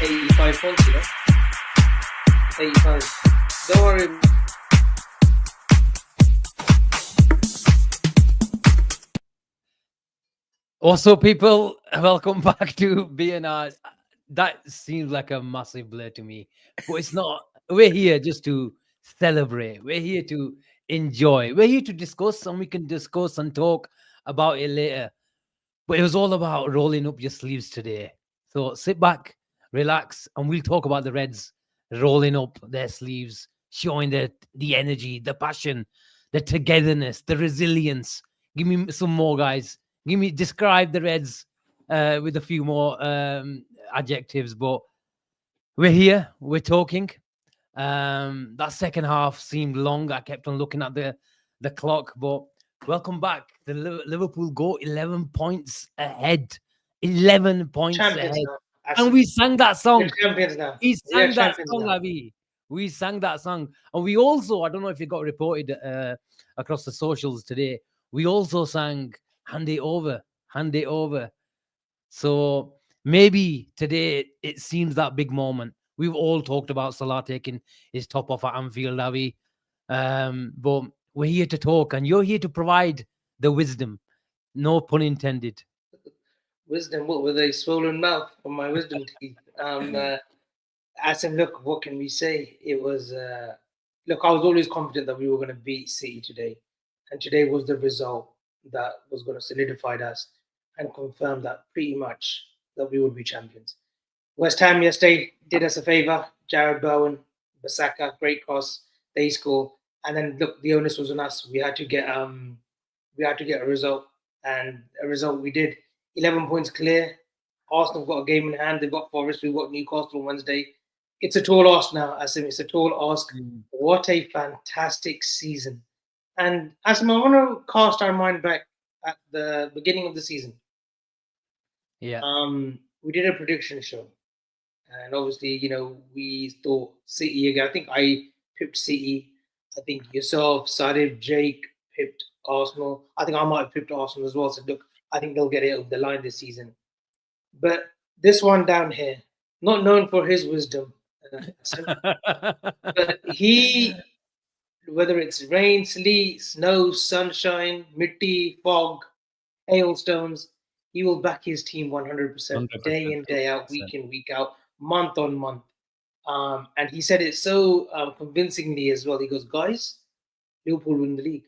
85 points, 85. Don't worry. Also, people, welcome back to BNR. That seems like a massive blur to me, but it's not. We're here just to celebrate. We're here to enjoy. We're here to discuss, and we can discuss and talk about it later. But it was all about rolling up your sleeves today. So sit back, relax, and we'll talk about the Reds rolling up their sleeves, showing the energy, the passion, the togetherness, the resilience. Give me some more, guys. Describe the Reds with a few more adjectives. But we're here, we're talking. That second half seemed long. I kept on looking at the clock, but welcome back. The Liverpool go 11 points ahead. 11 points Champions ahead. now. And we sang that song. We're champions now. We We're sang that champions song, now. Avi. We sang that song. And we also, I don't know if it got reported across the socials today, we also sang Hand It Over, Hand It Over. So maybe today it seems that big moment. We've all talked about Salah taking his top off at Anfield, Avi. But we're here to talk, and you're here to provide the wisdom. No pun intended. Wisdom, what with a swollen mouth from my wisdom teeth. Asim, look, what can we say? It was, look, I was always confident that we were going to beat City today. And today was the result that was going to solidify us and confirm that pretty much that we would be champions. West Ham yesterday did us a favour. Jared Bowen, Basaka, great cross, they score. And then look, the onus was on us. We had to get a result, and a result we did. 11 points clear. Arsenal got a game in hand. They've got Forest. We've got Newcastle on Wednesday. It's a tall ask now, Asim. It's a tall ask. What a fantastic season. And Asim, I want to cast our mind back at the beginning of the season. Yeah. We did a prediction show. And obviously, we thought City again. I think I pipped City. I think yourself, Sarib, Jake pipped Arsenal. I think I might have pipped Arsenal as well. So look, I think they'll get it over the line this season. But this one down here, not known for his wisdom, but he, whether it's rain, sleet, snow, sunshine, mitti, fog, hailstones, he will back his team 100%, day in, day out, week in, week out, month on month. And he said it so convincingly as well. He goes, guys, Liverpool win the league.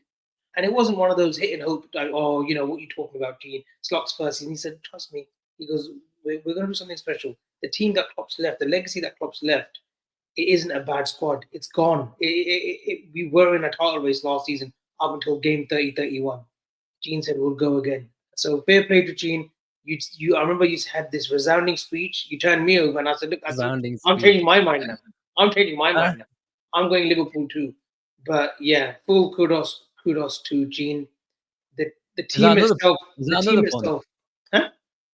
And it wasn't one of those hit and hope, like, oh, what are you talking about, Gene? Slock's first season. He said, trust me. He goes, we're going to do something special. The team that Klopp's left, the legacy that Klopp's left, it isn't a bad squad. It's gone. We were in a title race last season up until game 30, 31. Gene said, we'll go again. So fair play to Gene. I remember you had this resounding speech. You turned me over and I said, look, I'm changing my mind now. I'm going Liverpool too. But yeah, full kudos to Gene. The team itself. Huh?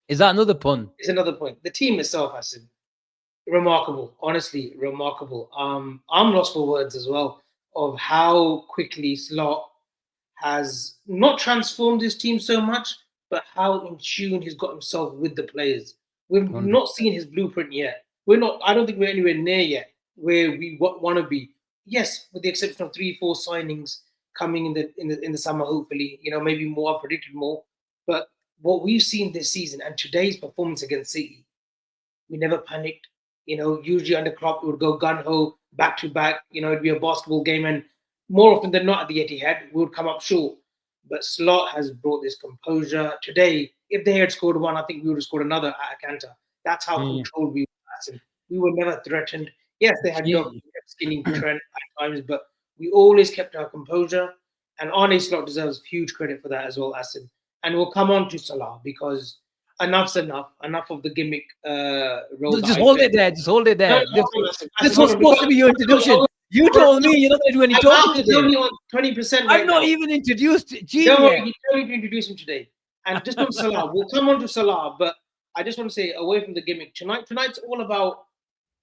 Is that another pun? It's another point. The team itself, Asim, remarkable. Honestly, remarkable. I'm lost for words as well of how quickly Slot has not transformed his team so much, but how in tune he's got himself with the players. We've not seen his blueprint yet. I don't think we're anywhere near yet where we want to be. Yes, with the exception of 3-4 signings coming in the summer, hopefully, maybe more. I predicted more, but what we've seen this season and today's performance against City, we never panicked. Usually under Klopp, it would go gun ho, back to back. It'd be a basketball game, and more often than not at the Etihad, we would come up short. But Slot has brought this composure. Today, if they had scored one, I think we would have scored another at Akanта. That's how controlled we were. We were never threatened. Yes, they had dogs skinning Trent at times, but we always kept our composure. And Arne Slot deserves huge credit for that as well, Asim. And we'll come on to Salah because enough's enough. Enough of the gimmick role. Just hold it there. This was supposed to be your introduction. You told me you're not going to do any talking today. 20% I'm not even introduced. You don't need to introduce him today. And just on Salah, we'll come on to Salah, but I just want to say, away from the gimmick, tonight's all about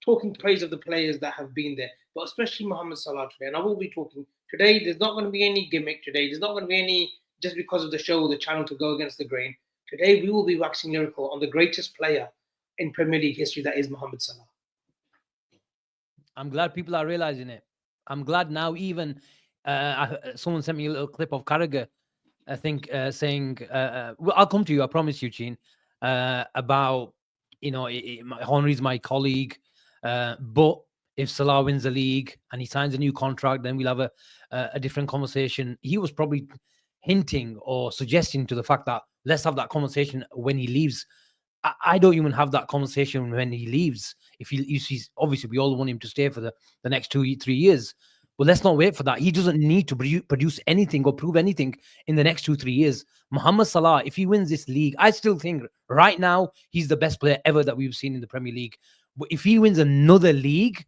talking praise of the players that have been there, but especially Mohamed Salah today. And I will be talking today. There's not going to be any gimmick today. There's not going to be any just because of the show, the channel to go against the grain. Today, we will be waxing lyrical on the greatest player in Premier League history, that is Mohamed Salah. I'm glad people are realizing it. I'm glad now. Even someone sent me a little clip of Carragher, I think, saying, well, "I'll come to you. I promise you, Gene." About Henry's my colleague, but if Salah wins the league and he signs a new contract, then we'll have a different conversation. He was probably hinting or suggesting to the fact that let's have that conversation when he leaves. I don't even have that conversation when he leaves. If he's obviously we all want him to stay for the next 2 3 years. But let's not wait for that. He doesn't need to produce anything or prove anything in the next 2 3 years. Mohamed Salah, if he wins this league, I still think right now he's the best player ever that we've seen in the Premier League. But if he wins another league,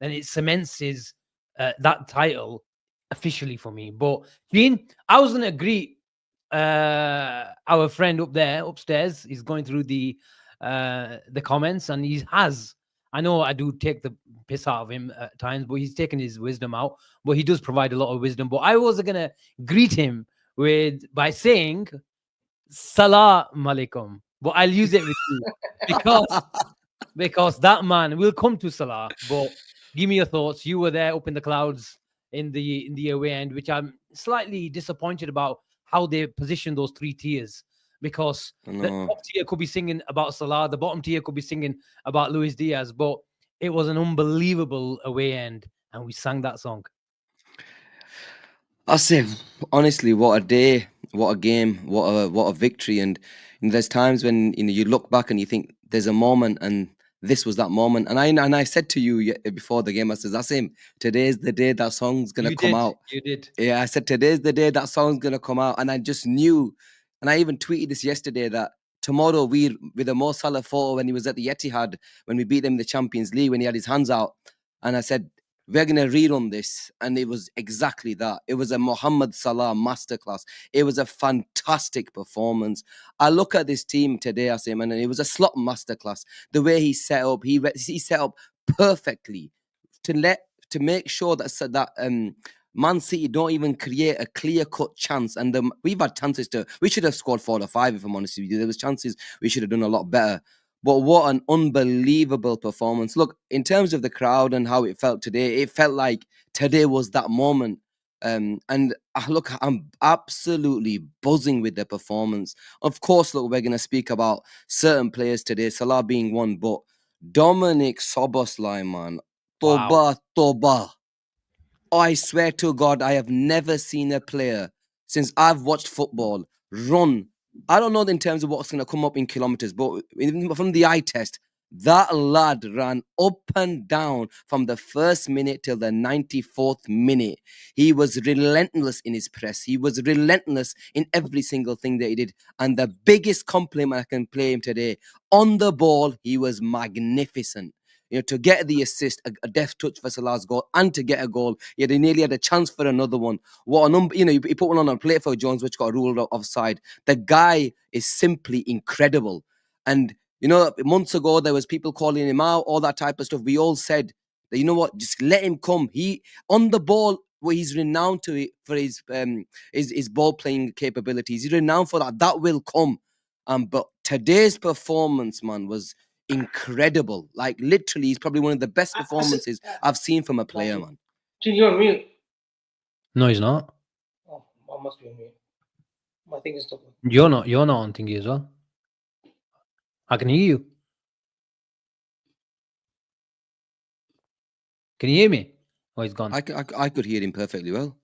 then it cements his that title officially for me. But Gene, I was gonna agree. Our friend up there upstairs is going through the comments, and he has. I know I do take the piss out of him at times, but he's taken his wisdom out. But he does provide a lot of wisdom. But I was gonna greet him by saying Salam alaikum, but I'll use it with you because that man will come to Salah. But give me your thoughts. You were there up in the clouds in the away end, which I'm slightly disappointed about how they position those three tiers. Because the No. top tier could be singing about Salah, the bottom tier could be singing about Luis Diaz, but it was an unbelievable away end, and we sang that song. Asim, honestly, what a day, what a game, what a victory. And there's times when you look back and you think there's a moment, and this was that moment. And I said to you before the game, I said, Asim, today's the day that song's gonna come out. You did. Yeah, I said today's the day that song's gonna come out, and I just knew. And I even tweeted this yesterday that tomorrow with a Mo Salah photo when he was at the Etihad when we beat them in the Champions League when he had his hands out, and I said we're gonna rerun this, and it was exactly that. It was a Mohamed Salah masterclass. It was a fantastic performance. I look at this team today, Asim, and it was a slot masterclass. The way he set up, he set up perfectly to make sure that Man City don't even create a clear-cut chance. And we've had chances we should have scored 4 or 5, if I'm honest with you. There was chances we should have done a lot better. But what an unbelievable performance. Look, in terms of the crowd and how it felt today, it felt like today was that moment. And look, I'm absolutely buzzing with the performance. Of course, look, we're going to speak about certain players today, Salah being one, but Dominic Szoboszlai, man. Wow. Toba. I swear to God, I have never seen a player since I've watched football run. I don't know in terms of what's going to come up in kilometers, but from the eye test, that lad ran up and down from the first minute till the 94th minute. He was relentless in his press. He was relentless in every single thing that he did. And the biggest compliment I can play him today, on the ball, he was magnificent. To get the assist, a deft touch for Salah's goal, and to get a goal, he nearly had a chance for another one. What a he put one on a plate for Jones, which got ruled offside. The guy is simply incredible. And months ago there was people calling him out, all that type of stuff. We all said that, you know what, just let him come. He on the ball, where he's renowned for his ball playing capabilities. He's renowned for that. That will come. But today's performance, man, was incredible. Like literally, he's probably one of the best performances I've seen from a player, man. Gene, you're on mute. No, he's not. Oh, I must be on mute. My thing is talking. You're not on thingy as well. I can hear you. Can you hear me? Oh, he's gone. I could hear him perfectly well.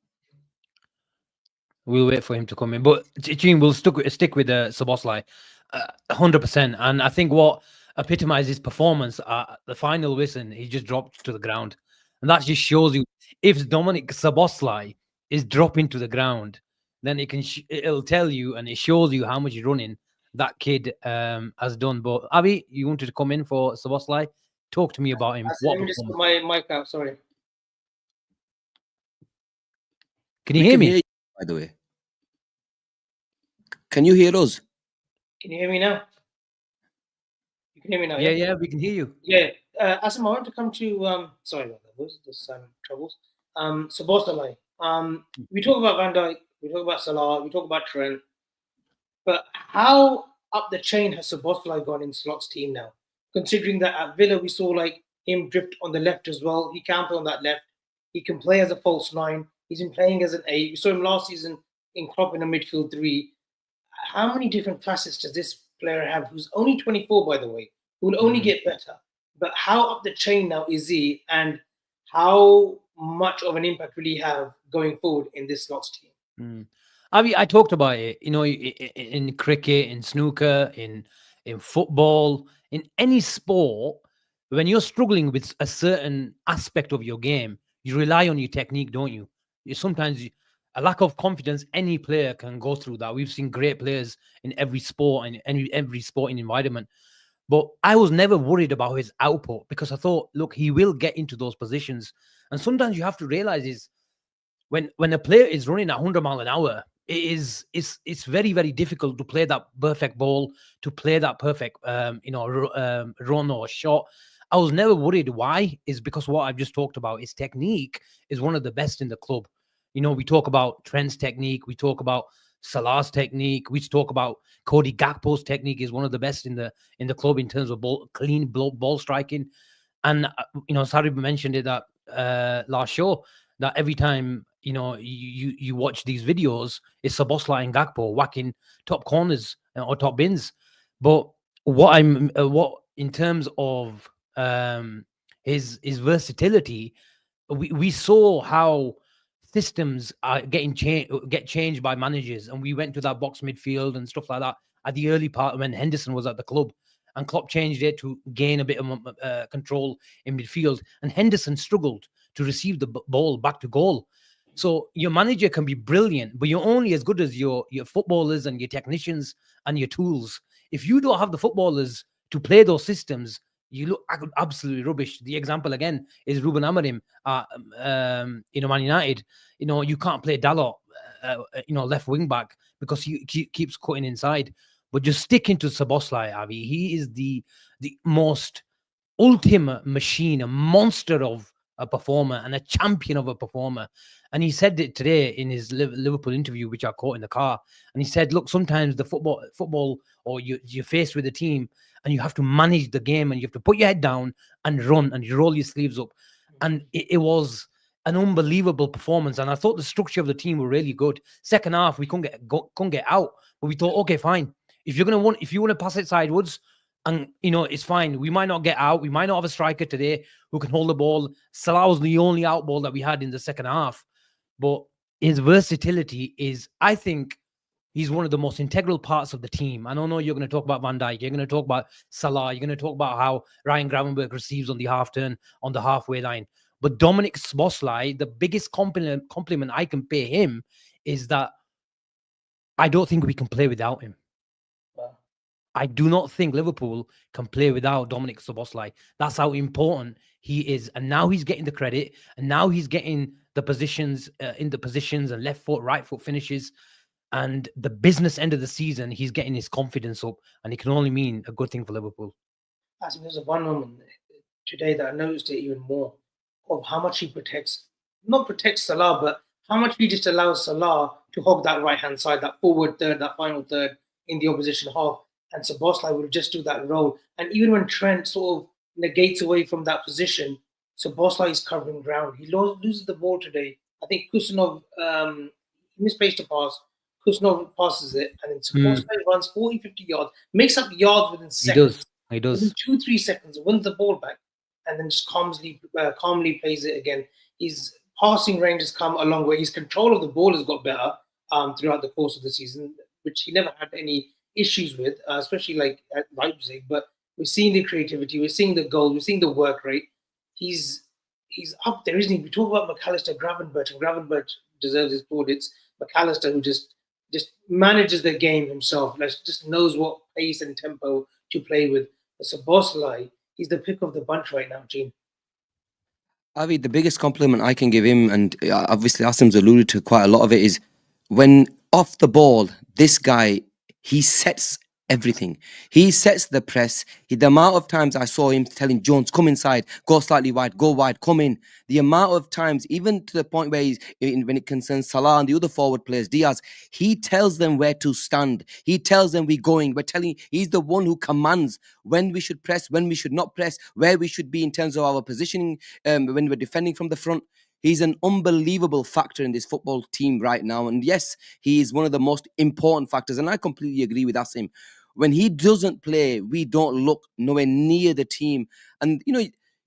We'll wait for him to come in. But Gene, we'll stick with Szoboszlai 100%. And I think what epitomizes his performance, the final whistle, he just dropped to the ground. And that just shows you, if Dominic Szoboszlai is dropping to the ground, then it'll tell you, and it shows you how much running that kid has done. But Abby, you wanted to come in for Szoboszlai? Talk to me about him. Let me just put my mic out. Sorry. Can you hear me? By the way, can you hear us? Can you hear me now? You can hear me now. Yeah, we can hear you. Yeah, Asim, I want to come to sorry about that. There's troubles. Szoboszlai. We talk about Van Dijk, we talk about Salah, we talk about Trent, but how up the chain has Szoboszlai gone in Slot's team now? Considering that at Villa we saw like him drift on the left as well. He can play on that left. He can play as a false nine. He's been playing as an eight. We saw him last season in Klopp in a midfield three. How many different facets does this player have, who's only 24, by the way, who will only get better? But how up the chain now is he, and how much of an impact will he have going forward in this slots team? I talked about it, in cricket, in snooker, in football, in any sport. When you're struggling with a certain aspect of your game, you rely on your technique, don't you? Sometimes a lack of confidence, any player can go through that. We've seen great players in every sport and every sporting environment. But I was never worried about his output because I thought, look, he will get into those positions. And sometimes you have to realize is when a player is running at 100 miles an hour, it's very, very difficult to play that perfect ball, to play that perfect run or shot. I was never worried. Why? Is because what I've just talked about, his technique is one of the best in the club. We talk about Trent's technique, we talk about Salah's technique, we talk about Cody Gakpo's technique is one of the best in the club in terms of clean ball striking. And Sarib mentioned it that last show, that every time you watch these videos, it's Szoboszlai and Gakpo whacking top corners or top bins. But what in terms of his versatility, we saw how systems are get changed by managers, and we went to that box midfield and stuff like that at the early part when Henderson was at the club, and Klopp changed it to gain a bit of control in midfield, and Henderson struggled to receive the ball back to goal. So your manager can be brilliant, but you're only as good as your footballers and your technicians and your tools. If you don't have the footballers to play those systems, you look absolutely rubbish. The example again is Ruben Amorim at Man United. You can't play Dalot, left wing back because he keeps cutting inside. But just sticking to Szoboszlai, Avi, he is the most ultimate machine, a monster of a performer and a champion of a performer. And he said it today in his Liverpool interview, which I caught in the car. And he said, look, sometimes the football or you're faced with a team and you have to manage the game and you have to put your head down and run and you roll your sleeves up. And it was an unbelievable performance. And I thought the structure of the team were really good. Second half, we couldn't get out, but we thought, okay, fine. If you want to pass it sideways, and it's fine. We might not get out. We might not have a striker today who can hold the ball. Salah was the only out ball that we had in the second half. But his versatility is, I think, he's one of the most integral parts of the team. I don't know, you're going to talk about Van Dijk, you're going to talk about Salah, you're going to talk about how Ryan Gravenberch receives on the half turn, on the halfway line. But Dominic Szoboszlai, the biggest compliment I can pay him is that I don't think we can play without him. I do not think Liverpool can play without Dominic Szoboszlai. That's how important he is. And now he's getting the credit. And now he's getting the positions and left foot, right foot finishes. And the business end of the season, he's getting his confidence up. And it can only mean a good thing for Liverpool. Asim, there's one moment today that I noticed it even more of how much he not protects Salah, but how much he just allows Salah to hog that right-hand side, that forward third, that final third in the opposition half. And Szoboszlai will just do that role. And even when Trent sort of negates away from that position, Szoboszlai is covering ground. He loses the ball today. I think Kusanov misplaced a pass. Kusanov passes it, and then Szoboszlai runs 40, 50 yards, makes up yards within seconds. He does. Within 2-3 seconds, wins the ball back, and then just calmly plays it again. His passing range has come a long way. His control of the ball has got better throughout the course of the season, which he never had any issues with, especially like at Leipzig. But we're seeing the creativity, we're seeing the goals, we're seeing the work rate. He's up there, isn't he? We talk about McAllister, Gravenberch, and Gravenberch deserves his plaudits. McAllister, who just manages the game himself, just knows what pace and tempo to play with. Szoboszlai, he's the pick of the bunch right now, Gene. Avi, the biggest compliment I can give him, and obviously Asim's alluded to quite a lot of it, is when off the ball, this guy, he sets everything. He sets the press. The amount of times I saw him telling Jones, come inside, go slightly wide, go wide, come in. The amount of times, even to the point where when it concerns Salah and the other forward players, Diaz, he tells them where to stand. He tells them he's the one who commands when we should press, when we should not press, where we should be in terms of our positioning when we're defending from the front. He's an unbelievable factor in this football team right now. And yes, he is one of the most important factors. And I completely agree with Asim. When he doesn't play, we don't look nowhere near the team. And,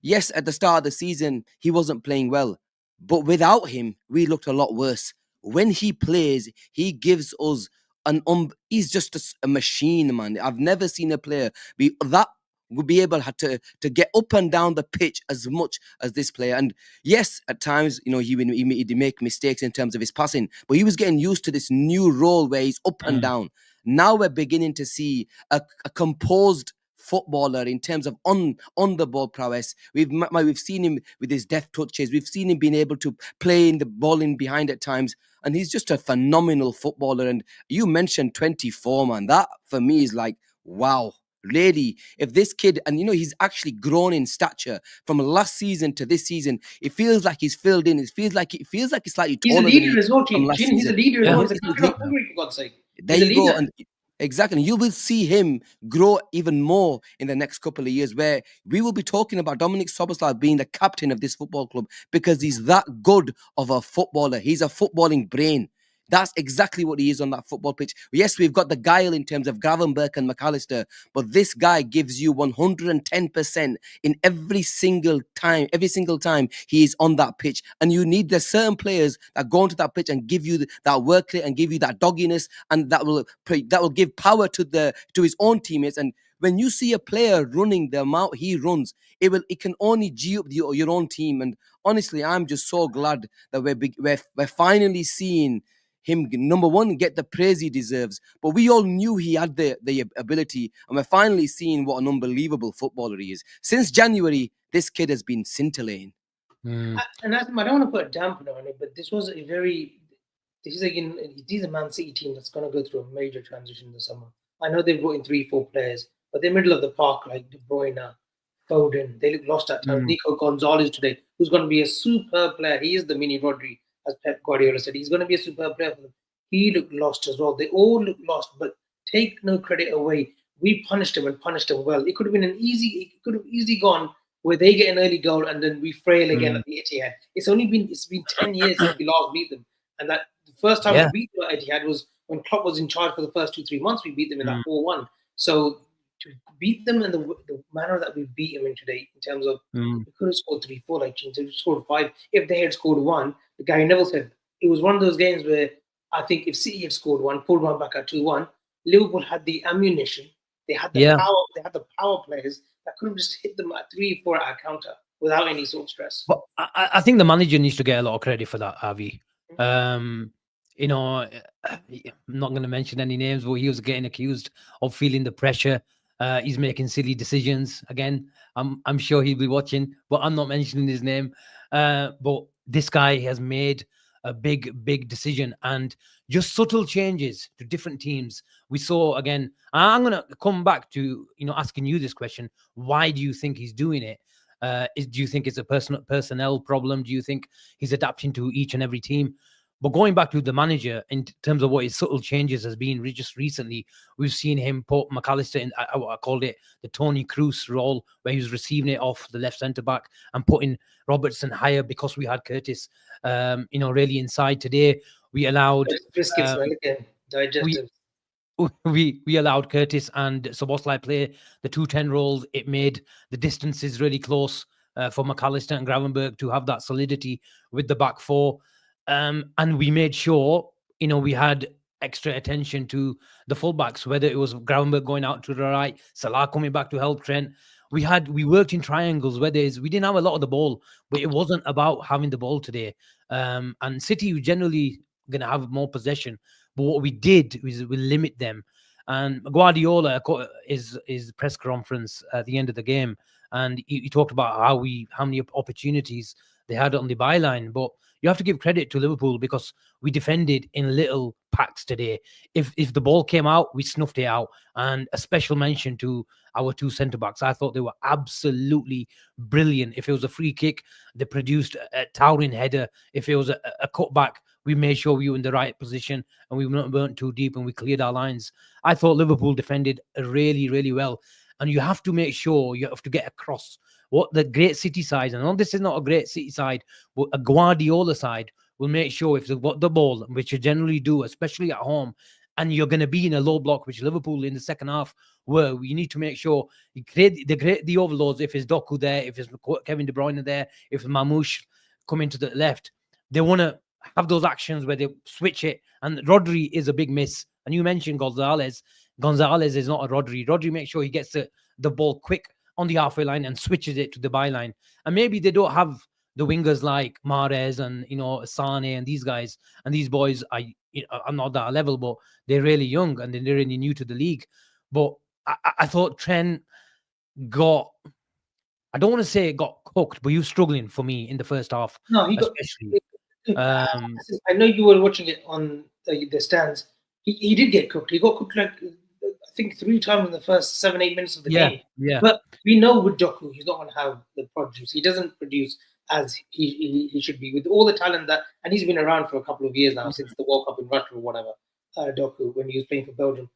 yes, at the start of the season, he wasn't playing well. But without him, we looked a lot worse. When he plays, he gives us he's just a machine, man. I've never seen a player be able to get up and down the pitch as much as this player. And yes, at times, he'd make mistakes in terms of his passing, but he was getting used to this new role where he's up and down. Now we're beginning to see a composed footballer in terms of on the ball prowess. We've seen him with his deft touches. We've seen him being able to play in the ball in behind at times. And he's just a phenomenal footballer. And you mentioned 24, man. That for me is like, wow. Really, if this kid, and he's actually grown in stature from last season to this season, it feels like he's filled in. It feels like he's slightly He's a taller leader as well, team. last He's a season. leader as Yeah. well. He's a captain of Hungary, for God's sake. There you go. And exactly. You will see him grow even more in the next couple of years, where we will be talking about Dominic Szoboszlai being the captain of this football club because he's that good of a footballer. He's a footballing brain. That's exactly what he is on that football pitch. Yes, we've got the guile in terms of Gravenberch and McAllister, but this guy gives you 110% in every single time he is on that pitch. And you need the certain players that go onto that pitch and give you that work rate and give you that dogginess, and that will give power to his own teammates. And when you see a player running the amount he runs, it can only G up your own team. And honestly, I'm just so glad that we're finally seeing him, number one, get the praise he deserves. But we all knew he had the ability, and we're finally seeing what an unbelievable footballer he is. Since January, this kid has been scintillating. And I don't want to put a dampener on it, but this is a Man City team that's going to go through a major transition this summer. I know they've brought in 3-4 players, but they're middle of the park, like De Bruyne, Foden. They look lost at times. Nico Gonzalez today, who's going to be a superb player. He is the mini Rodri, as Pep Guardiola said. He's going to be a superb player for them. He looked lost as well. They all look lost, but take no credit away. We punished him and punished him well. It could have easily gone where they get an early goal and then we frail again at the Etihad. It's been 10 years since we last beat them. And that the first time we beat them at Etihad was when Klopp was in charge for the first 2-3 months. We beat them in that 4-1. So to beat them in the manner that we beat them in today, in terms of we could have scored 3-4, like we scored 5. If they had scored 1, the Gary Neville said it was one of those games where I think if City had scored 1, pulled 1 back at 2-1, Liverpool had the ammunition, they had the power, they had the power players that could have just hit them at 3-4 at a counter without any sort of stress. But I think the manager needs to get a lot of credit for that, Avi. I'm not going to mention any names, but he was getting accused of feeling the pressure. He's making silly decisions. Again, I'm sure he'll be watching, but I'm not mentioning his name. But this guy has made a big decision, and just subtle changes to different teams. We saw, again, I'm going to come back to, asking you this question. Why do you think he's doing it? Do you think it's a personnel problem? Do you think he's adapting to each and every team? But going back to the manager, in terms of what his subtle changes has been, just recently, we've seen him put McAllister in, I called it the Tony Kroos role, where he was receiving it off the left centre-back and putting Robertson higher because we had Curtis, really inside. Today, we allowed... Biscuits, again, digestive. We allowed Curtis and Szoboszlai play the 2-10 roles. It made the distances really close for McAllister and Gravenberch to have that solidity with the back four. And we made sure, we had extra attention to the fullbacks, whether it was Gravenberch going out to the right, Salah coming back to help Trent. We worked in triangles, we didn't have a lot of the ball, but it wasn't about having the ball today. And City were generally going to have more possession. But what we did was we limit them. And Guardiola, his press conference at the end of the game, and he talked about how many opportunities they had it on the byline. But you have to give credit to Liverpool because we defended in little packs today. If the ball came out, we snuffed it out. And a special mention to our two centre backs. I thought they were absolutely brilliant. If it was a free kick, they produced a towering header. If it was a cutback, we made sure we were in the right position and we weren't too deep and we cleared our lines. I thought Liverpool defended really, really well. And you have to make sure you have to get across what the great City side, and I know this is not a great City side, but a Guardiola side will make sure if they've got the ball, which you generally do, especially at home, and you're going to be in a low block, which Liverpool in the second half were, you need to make sure you create the overloads. If it's Doku there, if it's Kevin De Bruyne there, if Mamouche coming to the left, they want to have those actions where they switch it. And Rodri is a big miss. And you mentioned Gonzalez. Gonzalez is not a Rodri. Rodri makes sure he gets the ball quick on the halfway line and switches it to the byline. And maybe they don't have the wingers like Mahrez and Sane and these guys, and these boys are not that level, but they're really young and they're really new to the league. But I thought Trent got, I don't want to say it got cooked, but he was struggling for me in the first half. No, he especially. I know you were watching it on the stands. He did get cooked. He got cooked like I think 3 times in the first 7-8 minutes of the game. Yeah. But we know with Doku, he's not going to have the produce. He doesn't produce as he should be with all the talent that, and he's been around for a couple of years now since the World Cup in Russia or whatever. Doku, when he was playing for Belgium,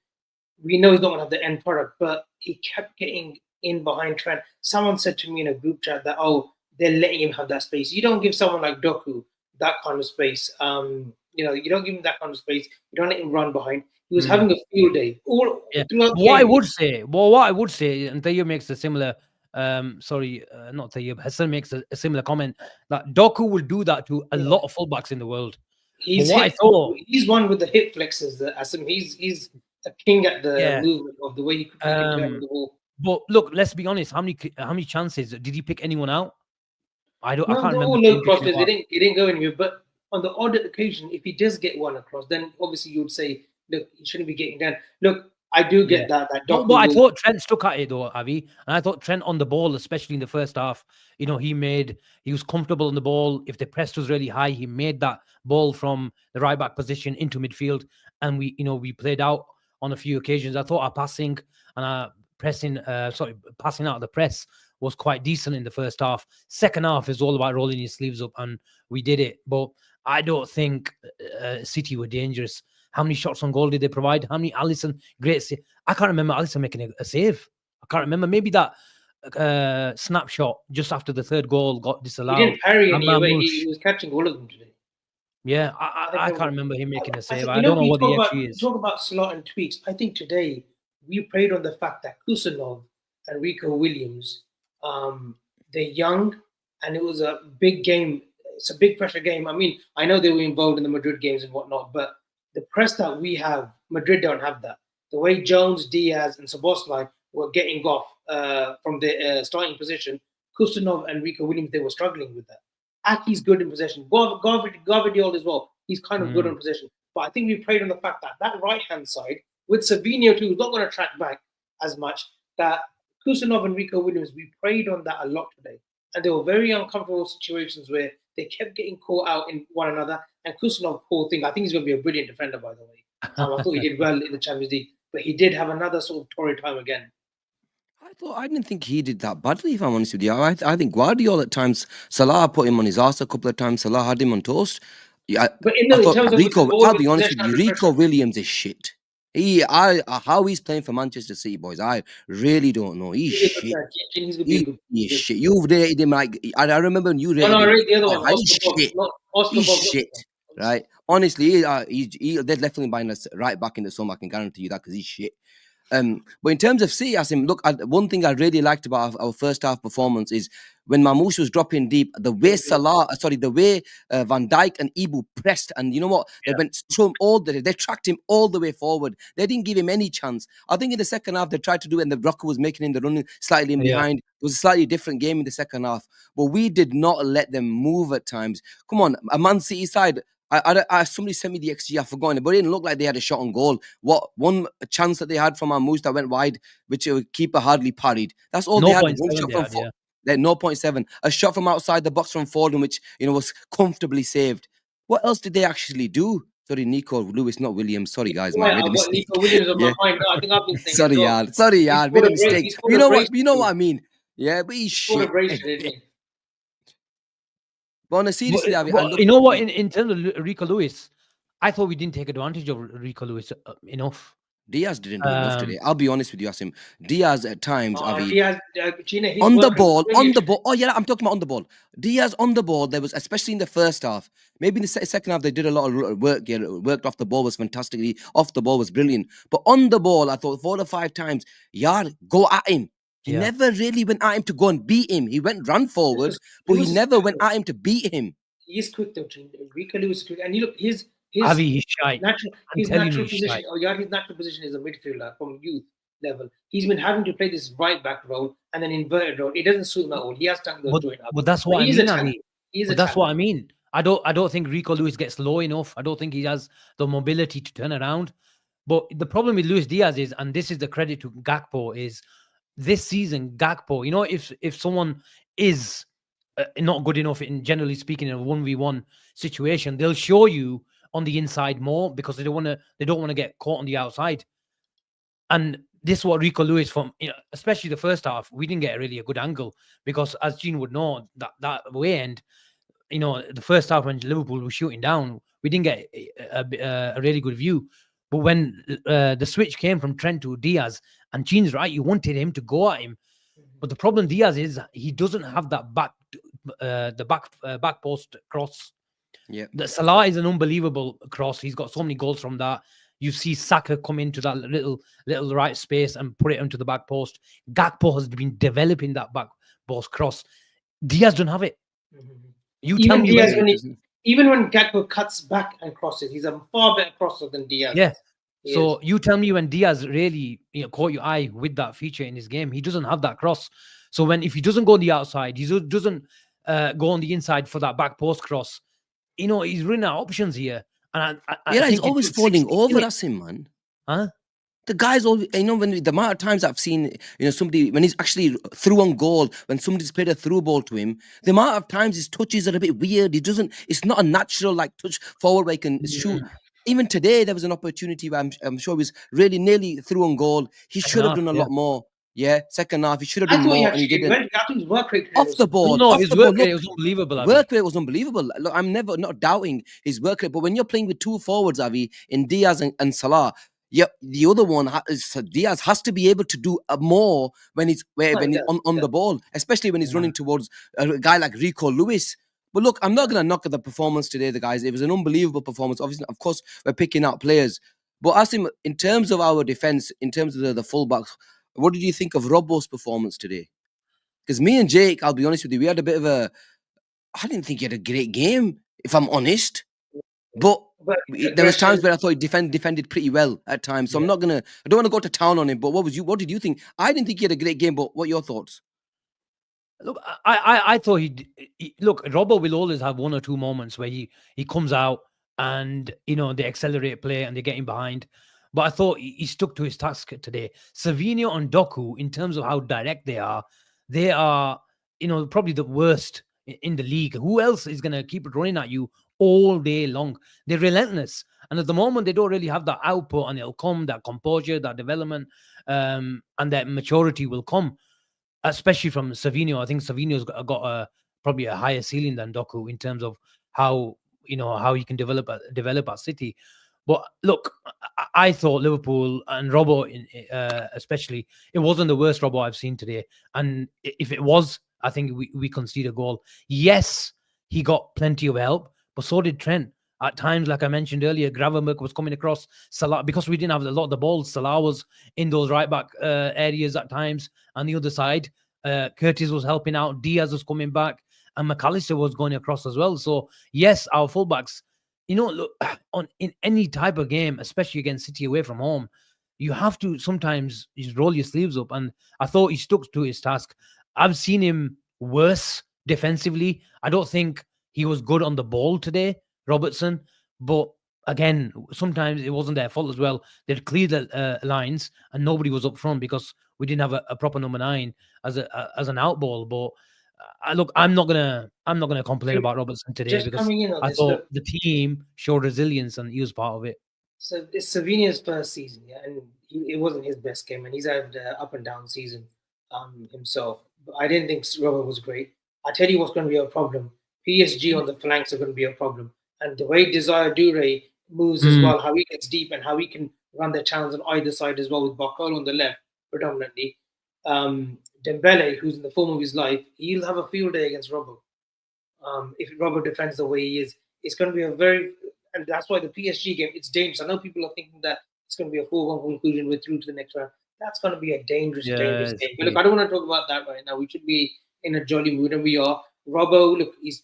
we know he's not going to have the end product, but he kept getting in behind Trent. Someone said to me in a group chat that they're letting him have that space. You don't give someone like Doku that kind of space. You don't give him that kind of space. You don't let him run behind. He was having a field day throughout. What I would say, and Tayyip makes a similar, not Tayyip, Hassan makes a similar comment that Doku will do that to a lot of fullbacks in the world. He's one with the hip flexes. Asim, he's a king at the movement of the way he could turn the ball. But look, let's be honest. How many chances did he pick anyone out? I can't remember. All low crosses. It didn't go anywhere. But on the odd occasion, if he does get one across, then obviously you would say, look, he shouldn't be getting down. Look, I do get that. But I thought Trent stuck at it though, Avi, and I thought Trent on the ball, especially in the first half, he was comfortable on the ball. If the press was really high, he made that ball from the right back position into midfield, and we played out on a few occasions. I thought our passing and our passing out of the press was quite decent in the first half. Second half is all about rolling your sleeves up, and we did it. But I don't think City were dangerous. How many shots on goal did they provide? How many Alisson great save? I can't remember Alisson making a save. I can't remember. Maybe that snapshot just after the third goal got disallowed. He didn't parry anyway. He was catching all of them today. Yeah, I can't remember him making a save. I don't know what the actually is. Talk about slot and tweaks. I think today we preyed on the fact that Kusanov and Rico Williams, they're young, and it was a big game. It's a big pressure game. I mean, I know they were involved in the Madrid games and whatnot, but the press that we have, Madrid don't have that. The way Jones, Diaz, and Szoboszlai were getting off from the starting position, Kusanov and Rico Williams, they were struggling with that. Aki's good in possession. Gvardiol as well. He's kind of good in possession. But I think we played on the fact that right-hand side, with Savinho too, who's not going to track back as much, that Kusanov and Rico Williams, we preyed on that a lot today. And there were very uncomfortable situations where they kept getting caught out in one another. And Kusanov, poor thing, I think he's going to be a brilliant defender, by the way. I thought he did well in the Champions League, but he did have another sort of torrid time again. I didn't think he did that badly, if I'm honest with you. I think Guardiola at times, Salah put him on his arse a couple of times. Salah had him on toast. But in terms of Rico, I'll be honest with you, Rico Williams is shit. How he's playing for Manchester City, boys, I really don't know. He's shit. He's shit. You've rated him like, I remember when you rated him. I rated the other one. He's shit. He's shit. Right? Honestly, they're definitely buying us right back in the summer. I can guarantee you that, because he's shit. But in terms of City, Asim, look, one thing I really liked about our first half performance is when Mamouche was dropping deep, the way Van Dijk and Ibu pressed, and you know what? They went through him they tracked him all the way forward. They didn't give him any chance. I think in the second half, they tried to do it, and the Rocker was making in the running slightly in behind. It was a slightly different game in the second half, but we did not let them move at times. Come on, a Man City side. Somebody sent me the XG, I've forgotten, but it didn't look like they had a shot on goal. One chance that they had from Mamouche that went wide, which a keeper hardly parried. That's all they had. One shot from They're 0.7. A shot from outside the box from Foden, which was comfortably saved. What else did they actually do? Sorry, Nico Lewis, not Williams. Sorry, guys, man, I made a I've got mistake. Nico Williams on Yeah. my mind. No, I think I've been saying it Sorry, as well. yard. Sorry, He yard. scored Made a a brace. mistake. He scored You a know brace. what? You know what I mean? Yeah, but he's He scored a shit. brace, didn't he? But on a serious But, level, I look. you know what? In terms of Rico Lewis, I thought we didn't take advantage of Rico Lewis enough. Diaz didn't do enough today. I'll be honest with you, Asim. Diaz at times, He has, Gina, his on the work rate was ball, brilliant on the today. ball. Oh yeah, I'm talking about on the ball. Diaz on the ball. There was, especially in the first half. Maybe in the second half they did a lot of work. Yeah, worked off the ball was fantastically. Off the ball was brilliant. But on the ball, I thought 4 or 5 times, Yard, go at him. He never really went at him to go and beat him. He run forward, but he never went at him to beat him. He's quick though. Rico Lewis is quick, and you look his Avi, he's shy. natural position. His natural position is a midfielder from youth level. He's been having to play this right back role and then inverted role. It doesn't suit him at all. He has to go join up. But that's what I mean, Avi. But that's what I mean. I don't think Rico Lewis gets low enough. I don't think he has the mobility to turn around. But the problem with Luis Diaz is, and this is the credit to Gakpo, is this season Gakpo. If someone is not good enough in, generally speaking, in a 1v1 situation, they'll show you on the inside more because they don't want to get caught on the outside. And this is what Rico Lewis, from especially the first half, we didn't get really a good angle because, as Gene would know, that way end, the first half when Liverpool was shooting down, we didn't get a really good view. But when the switch came from Trent to Diaz, and Gene's right, you wanted him to go at him. But the problem Diaz is he doesn't have that back post cross. Yeah, the Salah is an unbelievable cross. He's got so many goals from that. You see Saka come into that little right space and put it into the back post. Gakpo has been developing that back post cross. Diaz don't have it. You tell me. Even when Gakpo cuts back and crosses, he's a far better crosser than Diaz. Yeah. So you tell me when Diaz really caught your eye with that feature in his game, he doesn't have that cross. So if he doesn't go on the outside, he doesn't go on the inside for that back post cross. He's running out of options here. And I he's always falling over us, man. Huh? The guy's always, when the amount of times I've seen, somebody, when he's actually through on goal, when somebody's played a through ball to him, the amount of times his touches are a bit weird. It's not a natural, touch forward where he can shoot. Even today, there was an opportunity where I'm sure he was really nearly through on goal. He should have done a lot more. Yeah, second half, he should have done more, and he didn't. I think his work rate off the ball. No, his work rate was unbelievable. Work rate was unbelievable. Look, I'm not doubting his work rate, but when you're playing with 2 forwards, Avi, in Diaz and Salah, the other one, Diaz, has to be able to do more when he's on the ball, especially when he's running towards a guy like Rico Lewis. But look, I'm not going to knock at the performance today, the guys. It was an unbelievable performance. Obviously, of course, we're picking out players. But Asim, in terms of our defense, in terms of the fullbacks, what did you think of Robbo's performance today? Because me and Jake, I'll be honest with you, we had a bit of I didn't think he had a great game, if I'm honest. But there was times where I thought he defended pretty well at times. So I don't want to go to town on him. But what did you think? I didn't think he had a great game, but what are your thoughts? Look, I thought look, Robbo will always have 1 or 2 moments where he comes out and they accelerate play and they get him behind. But I thought he stuck to his task today. Savinho and Doku, in terms of how direct they are probably the worst in the league. Who else is going to keep running at you all day long? They're relentless. And at the moment, they don't really have that output, and it'll come, that composure, that development, and that maturity will come, especially from Savinho. I think Savinho's got probably a higher ceiling than Doku in terms of how he can develop at City. But look, I thought Liverpool and Robbo, especially, it wasn't the worst Robbo I've seen today. And if it was, I think we conceded a goal. Yes, he got plenty of help, but so did Trent. At times, like I mentioned earlier, Gravenberch was coming across Salah because we didn't have a lot of the balls. Salah was in those right back areas at times. On the other side, Curtis was helping out. Diaz was coming back, and McAllister was going across as well. So yes, our fullbacks. Look, in any type of game, especially against City away from home, you have to sometimes just roll your sleeves up. And I thought he stuck to his task. I've seen him worse defensively. I don't think he was good on the ball today, Robertson. But again, sometimes it wasn't their fault as well. They'd cleared the lines and nobody was up front because we didn't have a proper number 9 as an out ball. But look, I'm not gonna complain Look, about Robertson today just because coming in on I this, thought look, the team showed resilience and he was part of it. so it's Savinia's first season, yeah, and it wasn't his best game, and he's had up and down season himself. But I didn't think Robert was great. I tell you what's going to be a problem. PSG on the flanks are going to be a problem, and the way Desire Dure moves as Mm, well, how he gets deep and how he can run the channels on either side as well with Bakal on the left predominantly. Dembele, who's in the form of his life, he'll have a field day against Robert. If Robert defends the way he is, it's going to be a very, and that's why the PSG game, it's dangerous. I know people are thinking that it's going to be a 4-1 conclusion, we're through to the next round. That's going to be a dangerous, dangerous yes, game. But look, I don't want to talk about that right now. We should be in a jolly mood, and we are. Robbo, look, he's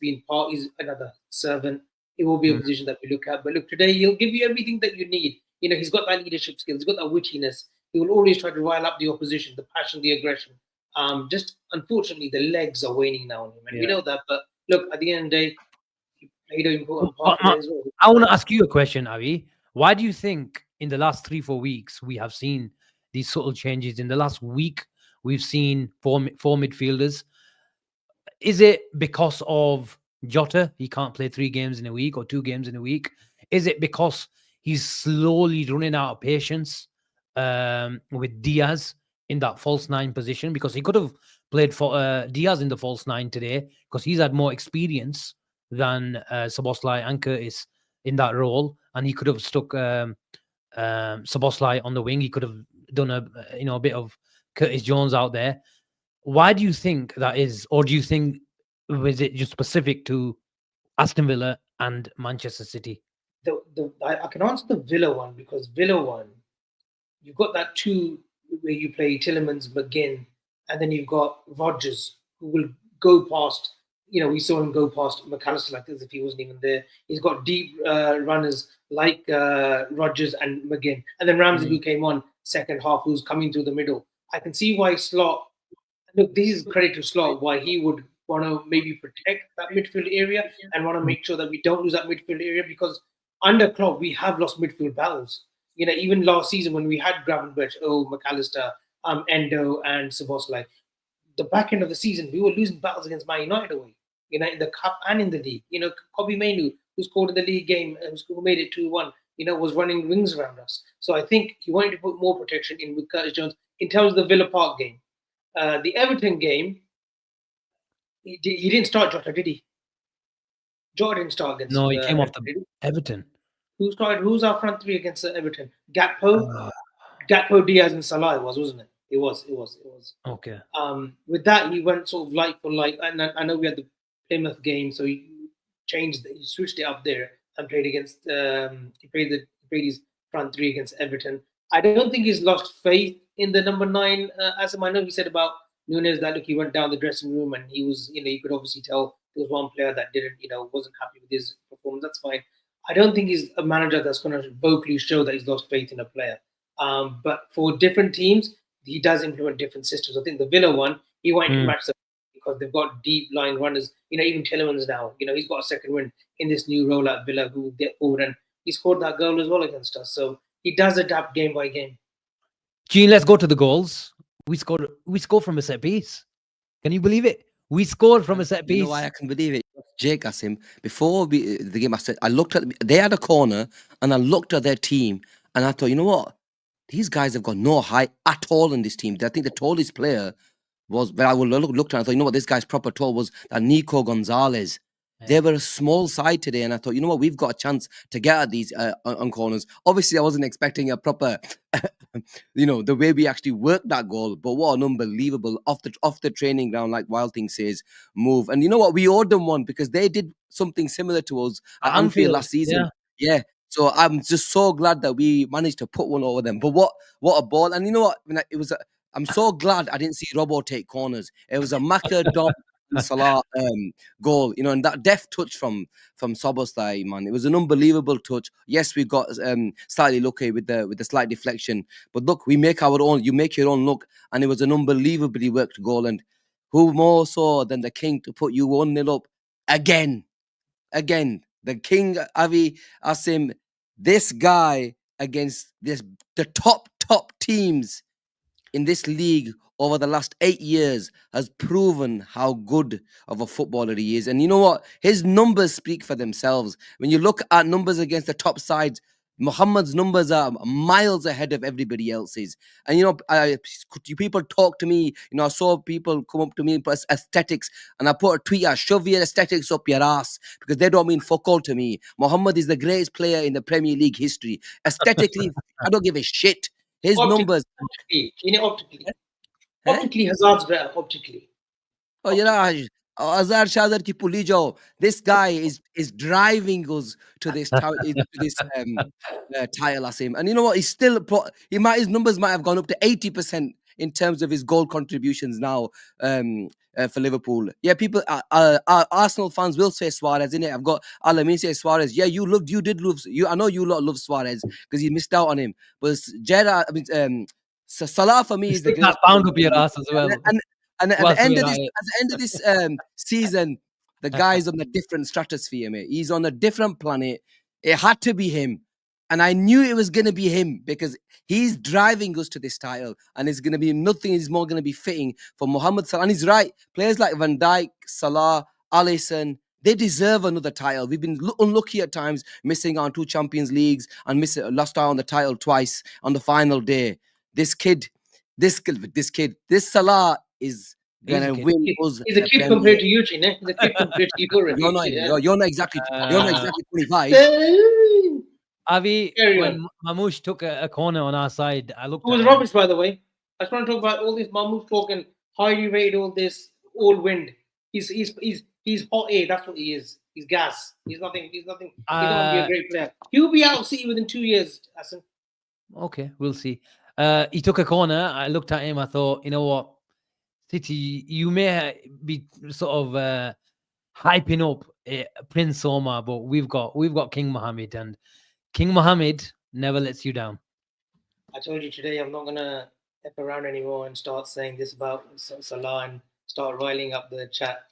another servant. It will be a mm, position that we look at. But look, today he'll give you everything that you need. You know, he's got that leadership skills, he's got that wittiness. He will always try to rile up the opposition, the passion, the aggression. Just unfortunately, the legs are waning now on him, and we yeah. know that. But look, at the end of the day, he played an But, important part today as well. I want to ask you a question, Avi. Why do you think in the last 3-4 weeks we have seen these subtle changes? In the last week, we've seen four midfielders. Is it because of Jota? He can't play 3 games in a week or 2 games in a week. Is it because he's slowly running out of patience with Diaz in that false 9 position? Because he could have played for Diaz in the false 9 today because he's had more experience than Szoboszlai and Curtis in that role, and he could have stuck Szoboszlai on the wing. He could have done a bit of Curtis Jones out there. Why do you think that is, or do you think was it just specific to Aston Villa and Manchester City? I can answer the Villa one because Villa one, you've got that two where you play Tillemans, McGinn, and then you've got Rodgers who will go past. You know, we saw him go past McAllister like as if he wasn't even there. He's got deep runners like Rodgers and McGinn, and then Ramsey who came on second half, who's coming through the middle. I can see why Slot. Look, this is credit to Slot why he would want to maybe protect that midfield area and want to make sure that we don't lose that midfield area because under Klopp we have lost midfield battles. You know, even last season when we had Gravenberch, McAllister, Endo, and Szoboszlai, the back end of the season we were losing battles against Man United away. You know, in the cup and in the league. You know, Kobe Mainu, who scored in the league game, who made it 2-1. You know, was running rings around us. So I think he wanted to put more protection in with Curtis Jones in terms of the Villa Park game. The Everton game, he didn't start Jota, did he? Jota didn't start against No, he came off Everton, the did he? Everton. Who started? Who's our front three against Everton? Gakpo, Ah, Diaz, and Salah. It was, wasn't it? It was. okay. With that, he went sort of like for like. And I know we had the Plymouth game, so he he switched it up there and played against. He played his front three against Everton. I don't think he's lost faith in the number 9. Asim, I know he said about Nunes that look, he went down the dressing room and he was, you know, you could obviously tell there was one player that didn't, you know, wasn't happy with his performance. That's fine. I don't think he's a manager that's going to vocally show that he's lost faith in a player. But for different teams, he does implement different systems. I think the Villa one, he wanted to match them because they've got deep line runners. You know, even Tillemans now, you know, he's got a second win in this new role at Villa who will get forward and he scored that goal as well against us. So he does adapt game by game. Gene, let's go to the goals. We scored from a set piece. Can you believe it? We scored from a set piece. You know why I can believe it? Jake Asim, before the game, I looked at, they had a corner, and I looked at their team, and I thought, you know what? These guys have got no height at all in this team. I think the tallest player was, when I looked at it, I thought, you know what, this guy's proper tall, was that Nico Gonzalez. They were a small side today, and I thought, you know what, we've got a chance to get at these on corners. Obviously, I wasn't expecting a proper, you know, the way we actually worked that goal. But what an unbelievable off the training ground, like Wild Thing says, move. And you know what, we owed them one because they did something similar to us at Anfield last season. Yeah. So I'm just so glad that we managed to put one over them. But what a ball! And you know what, I'm so glad I didn't see Robbo take corners. It was a Macadon Salah goal, you know, and that deft touch from Szoboszlai, man, it was an unbelievable touch. Yes, we got slightly lucky with the slight deflection, but look, we make our own. You make your own look, and it was an unbelievably worked goal. And who more so than the king to put you 1-0 up again? The king, Avi Asim, this guy against the top teams. in this league over the last 8 years has proven how good of a footballer he is. And you know what? His numbers speak for themselves. When you look at numbers against the top sides, Muhammad's numbers are miles ahead of everybody else's. And you know, people talk to me. You know, I saw people come up to me and put aesthetics, and I put a tweet out: "Shove your aesthetics up your ass," because they don't mean fuck all to me. Muhammad is the greatest player in the Premier League history. Aesthetically, I don't give a shit. His numbers. Optically, you know, optically. Eh? Optically, Hazard's better. Optically. Oh, you know, Azhar Shazar ki puli jao. This guy is driving us to this title, Asim. And you know what? He's still his numbers might have gone up to 80% in terms of his goal contributions now for Liverpool. Yeah, people, Arsenal fans will say Suarez, innit? I've got Alamin say Suarez. Yeah, you did love you. I know you lot love Suarez because you missed out on him. But Gerrard, I mean, Salah for me is the Stick that greatest. pound up your ass as well. And at the Whilst end we're of at this, it. at the end of this season, the guy's on a different stratosphere, mate. He's on a different planet. It had to be him, and I knew it was gonna be him because he's driving us to this title, and it's gonna be nothing is more gonna be fitting for Mohamed Salah. And he's right. Players like Van Dijk, Salah, Alisson, they deserve another title. We've been unlucky at times, missing on 2 Champions Leagues and lost out on the title twice on the final day. This Salah is gonna win us. He's a kid compared to Eugene, eh? He's a kid compared to you already. You're not exactly 25. Avi, when Mamouche took a corner on our side, I looked. It was rubbish, by the way. I just want to talk about all this Mamouche talking, highly rated, all this, all wind. He's hot air. That's what he is. He's gas. He's nothing. He's nothing. He don't be a great player. He'll be out of City within 2 years, Asim. Okay, we'll see. He took a corner. I looked at him. I thought, you know what, City, you may be sort of hyping up Prince Omar, but we've got King Mohammed, and King Mohammed never lets you down. I told you today I'm not gonna F around anymore and start saying this about Salah and start riling up the chat.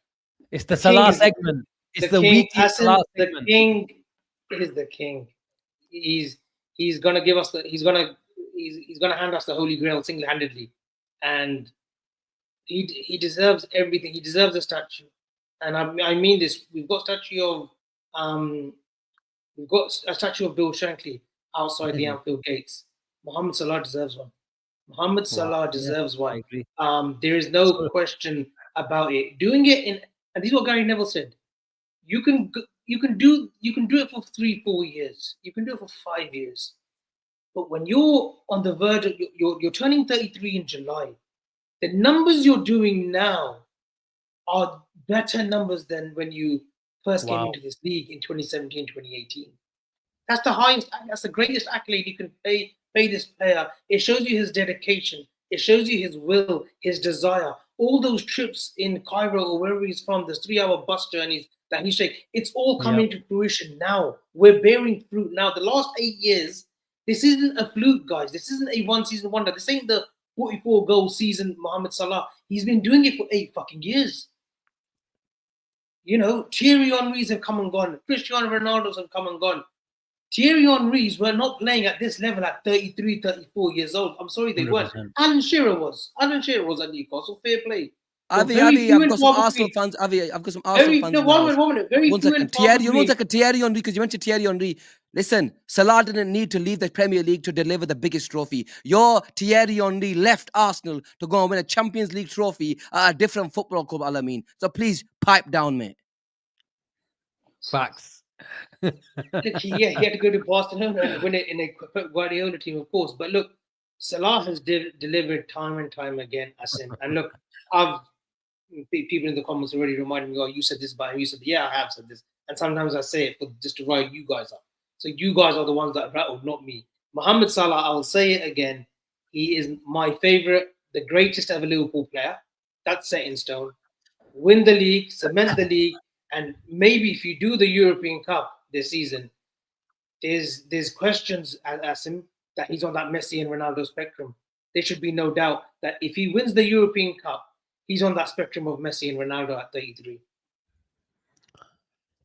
It's the Salah segment. It's the weekly Salah segment. The king is the king. He's gonna give us he's gonna hand us the Holy Grail single-handedly, and he deserves everything. He deserves a statue, and I mean this. We've got a statue of Bill Shankly outside the Anfield gates. Mohamed Salah deserves one. Mohamed Salah deserves one. There is no question about it. Doing it and this is what Gary Neville said. You can do it for 3-4 years. You can do it for 5 years. But when you're on the verge of you're turning 33 in July, the numbers you're doing now are better numbers than when you first came into this league in 2017, 2018. That's the highest. That's the greatest accolade you can pay this player. It shows you his dedication. It shows you his will, his desire. All those trips in Cairo or wherever he's from, those 3-hour bus journeys that he's taking, it's all coming to fruition now. We're bearing fruit now. The last 8 years, this isn't a fluke, guys. This isn't a one-season wonder. This ain't the 44-goal season Mohamed Salah. He's been doing it for 8 fucking years. You know, Thierry Henry's have come and gone. Cristiano Ronaldo's have come and gone. Thierry Henry's were not playing at this level at 33, 34 years old. I'm sorry, they 100%. Weren't. Alan Shearer was. Alan Shearer was at Newcastle. Fair play. I've got some Arsenal fans. I've got some Arsenal fans. One minute. Very one second. Thierry Henry, because you mentioned Thierry Henry. Listen, Salah didn't need to leave the Premier League to deliver the biggest trophy. Your Thierry Henry left Arsenal to go and win a Champions League trophy at a different football club, Alamin. So please, pipe down, mate. Facts. He had to go to Barcelona and win it in a Guardiola team, of course. But look, Salah has delivered time and time again, Asim. And look, people in the comments already reminded me, oh, you said this about him. You said, yeah, I have said this. And sometimes I say it just to rile you guys up. So you guys are the ones that rattled, not me. Mohamed Salah, I will say it again. He is my favorite, the greatest ever Liverpool player. That's set in stone. Win the league, cement the league. And maybe if you do the European Cup this season, there's questions at Asim that he's on that Messi and Ronaldo spectrum. There should be no doubt that if he wins the European Cup, he's on that spectrum of Messi and Ronaldo at 33.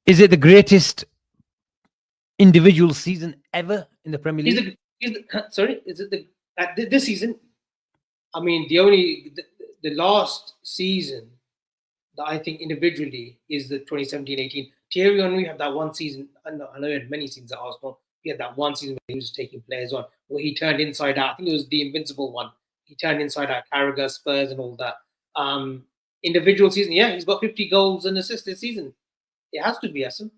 Is it the greatest individual season ever in the Premier League? Sorry, is it this season? I mean, the last season that I think individually is the 2017-18. Thierry Henry had that one season. I know he had many seasons at Arsenal. He had that one season where he was taking players on, where he turned inside out. I think it was the Invincible one. He turned inside out Carragher, Spurs, and all that. Individual season, yeah, he's got 50 goals and assists this season. It has to be Asim.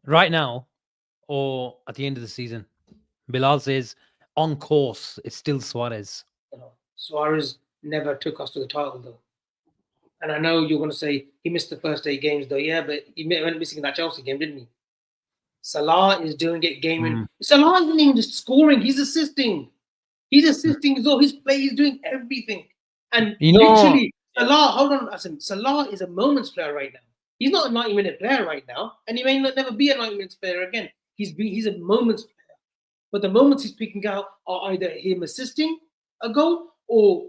Right now, or at the end of the season? Bilal says on course, it's still Suarez. Suarez never took us to the title though. And I know you're going to say he missed the first 8 games though. Yeah, but he went missing that Chelsea game, didn't he? Salah is doing it game in. Salah isn't even just scoring; he's assisting. He's assisting as well. His play is doing everything. And literally, Salah. Hold on, Asim. Salah is a moments player right now. He's not a 90-minute player right now, and he may never be a 90-minute player again. He's a moments player. But the moments he's picking out are either him assisting a goal or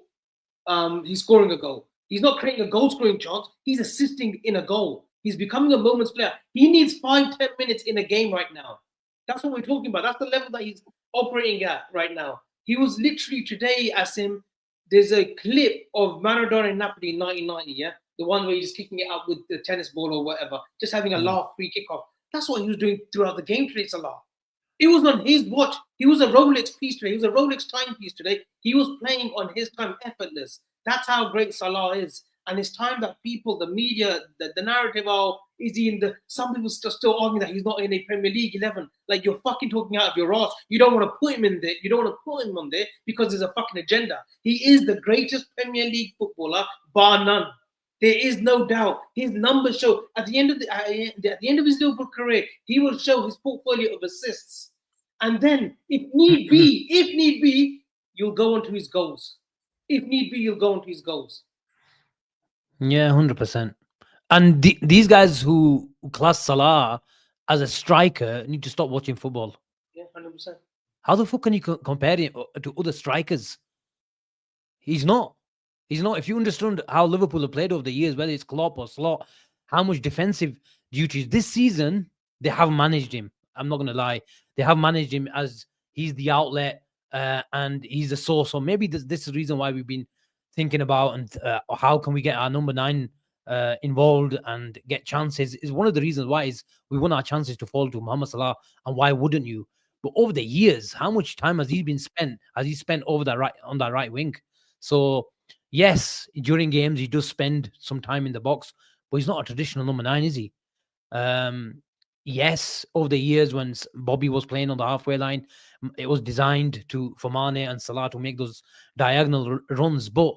he's scoring a goal. He's not creating a goal-scoring chance. He's assisting in a goal. He's becoming a moments player. He needs 5-10 minutes in a game right now. That's what we're talking about. That's the level that he's operating at right now. He was literally today, Asim, there's a clip of Maradona in Napoli in 1990, yeah? The one where he's just kicking it up with the tennis ball or whatever, just having a laugh, free kickoff. That's what he was doing throughout the game today, Salah. It was on his watch. He was a Rolex piece today. He was a Rolex timepiece today. He was playing on his time, effortless. That's how great Salah is. And it's time that people, the media, the narrative, is he in the... Some people still arguing that he's not in a Premier League 11. Like, you're fucking talking out of your ass. You don't want to put him in there. You don't want to put him on there because there's a fucking agenda. He is the greatest Premier League footballer, bar none. There is no doubt. His numbers show at the end of his Liverpool career, he will show his portfolio of assists. And then, if need be, you'll go on to his goals. If need be, you'll go on to his goals. Yeah, 100%. And these guys who class Salah as a striker need to stop watching football. Yeah, 100%. How the fuck can you compare him to other strikers? He's not. He's not. If you understand how Liverpool have played over the years, whether it's Klopp or Slot, how much defensive duties this season, they have managed him. I'm not going to lie. They have managed him as he's the outlet and he's the source. So maybe this is the reason why we've been thinking about and how can we get our number 9 involved and get chances is one of the reasons why is we want our chances to fall to Mohamed Salah. And why wouldn't you? But over the years, how much time has he been spent? Has he spent over that on that right wing? So yes, during games he does spend some time in the box, but he's not a traditional number 9, is he? Yes, over the years when Bobby was playing on the halfway line, it was designed for Mane and Salah to make those diagonal runs. But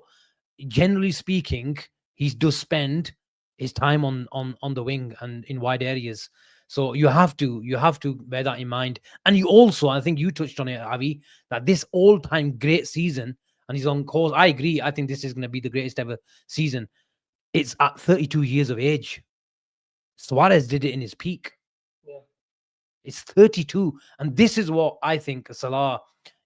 generally speaking, he does spend his time on the wing and in wide areas. So you have to bear that in mind. And you also, I think you touched on it, Avi, that this all-time great season, and he's on course. I agree. I think this is going to be the greatest ever season. It's at 32 years of age. Suarez did it in his peak. Yeah. It's 32. And this is what I think Salah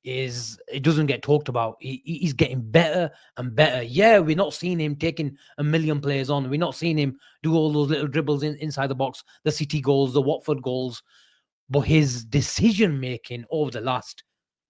is. It doesn't get talked about. He's getting better and better. Yeah, we're not seeing him taking a million players on. We're not seeing him do all those little dribbles inside the box, the City goals, the Watford goals. But his decision-making over the last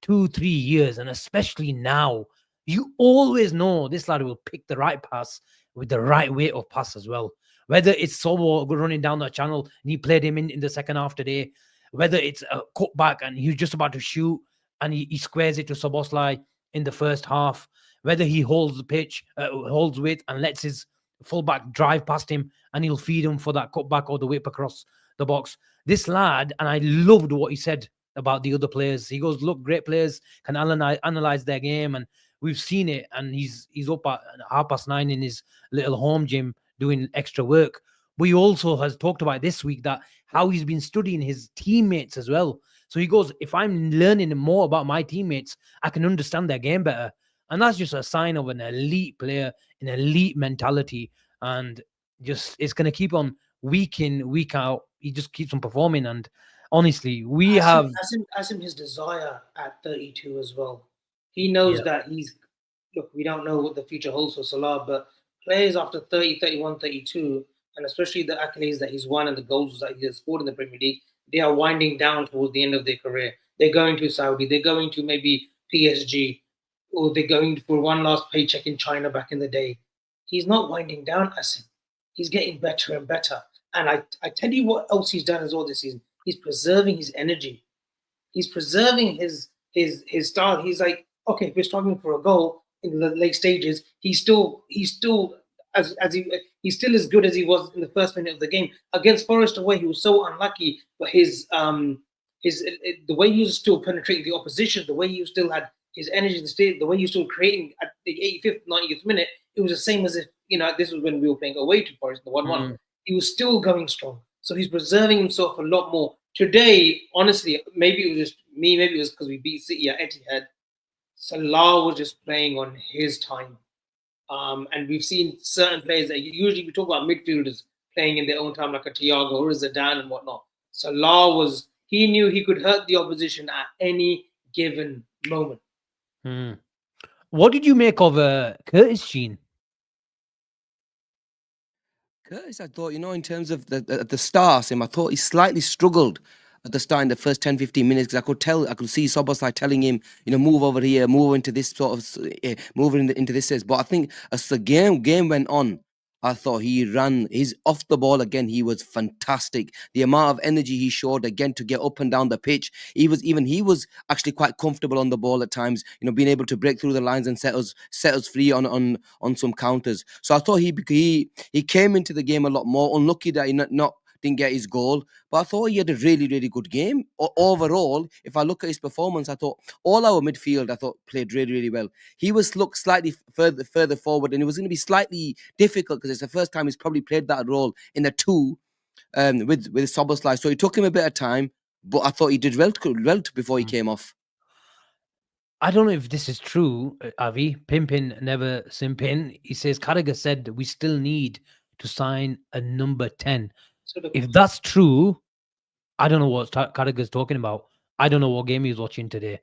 2-3 years, and especially now, you always know this lad will pick the right pass with the right weight of pass as well. Whether it's Sobo running down that channel and he played him in the second half today, whether it's a cutback and he's just about to shoot and he squares it to Soboslai in the first half, whether he holds the pitch, holds width and lets his fullback drive past him and he'll feed him for that cutback or the whip across the box. This lad, and I loved what he said about the other players. He goes, look, great players can analyze their game, and we've seen it. And he's up at 9:30 in his little home gym doing extra work. But he also has talked about this week that how he's been studying his teammates as well. So he goes, if I'm learning more about my teammates, I can understand their game better. And that's just a sign of an elite player, an elite mentality. And just it's going to keep on week in, week out. He just keeps on performing. And honestly, Asim his desire at 32 as well. He knows that look, we don't know what the future holds for Salah, but players after 30, 31, 32, and especially the accolades that he's won and the goals that he has scored in the Premier League, they are winding down towards the end of their career. They're going to Saudi. They're going to maybe PSG. or they're going for one last paycheck in China back in the day. He's not winding down, Asim. He's getting better and better. And I tell you what else he's done as well this season. He's preserving his energy. He's preserving his style. He's like, okay, if we're struggling for a goal in the late stages, he's still he's still as good as he was in the first minute of the game against Forest away. He was so unlucky, but the way he was still penetrating the opposition, the way he still had his energy, the way he was still creating at the 85th, 90th minute, it was the same as if this was when we were playing away to Forest, the 1-1. He was still going strong, so he's preserving himself a lot more. Today, honestly, maybe it was just me, maybe it was because we beat City at Etihad. Salah was just playing on his time. And we've seen certain players that usually we talk about midfielders playing in their own time, like a Thiago or a Zidane and whatnot. Salah he knew he could hurt the opposition at any given moment. What did you make of Curtis Sheen? Curtis, I thought, in terms of the stars, I thought he slightly struggled at the start in the first 10, 15 minutes because I could see Soboslai telling him, move over here, move into this sort of, move into this space. But I think as the game went on, I thought he's off the ball again. He was fantastic. The amount of energy he showed again to get up and down the pitch. He was actually quite comfortable on the ball at times, being able to break through the lines and set us free on some counters. So I thought he came into the game a lot more. Unlucky that he didn't get his goal, but I thought he had a really, really good game. Overall, if I look at his performance, I thought all our midfield, played really, really well. He looked slightly further forward, and it was going to be slightly difficult because it's the first time he's probably played that role in a two with Soboslai. So it took him a bit of time, but I thought he did well before he came off. I don't know if this is true, Avi. Pimpin never simpin. He says Carragher said we still need to sign a number 10. If that's true, I don't know what Carragher's talking about. I don't know what game he was watching today,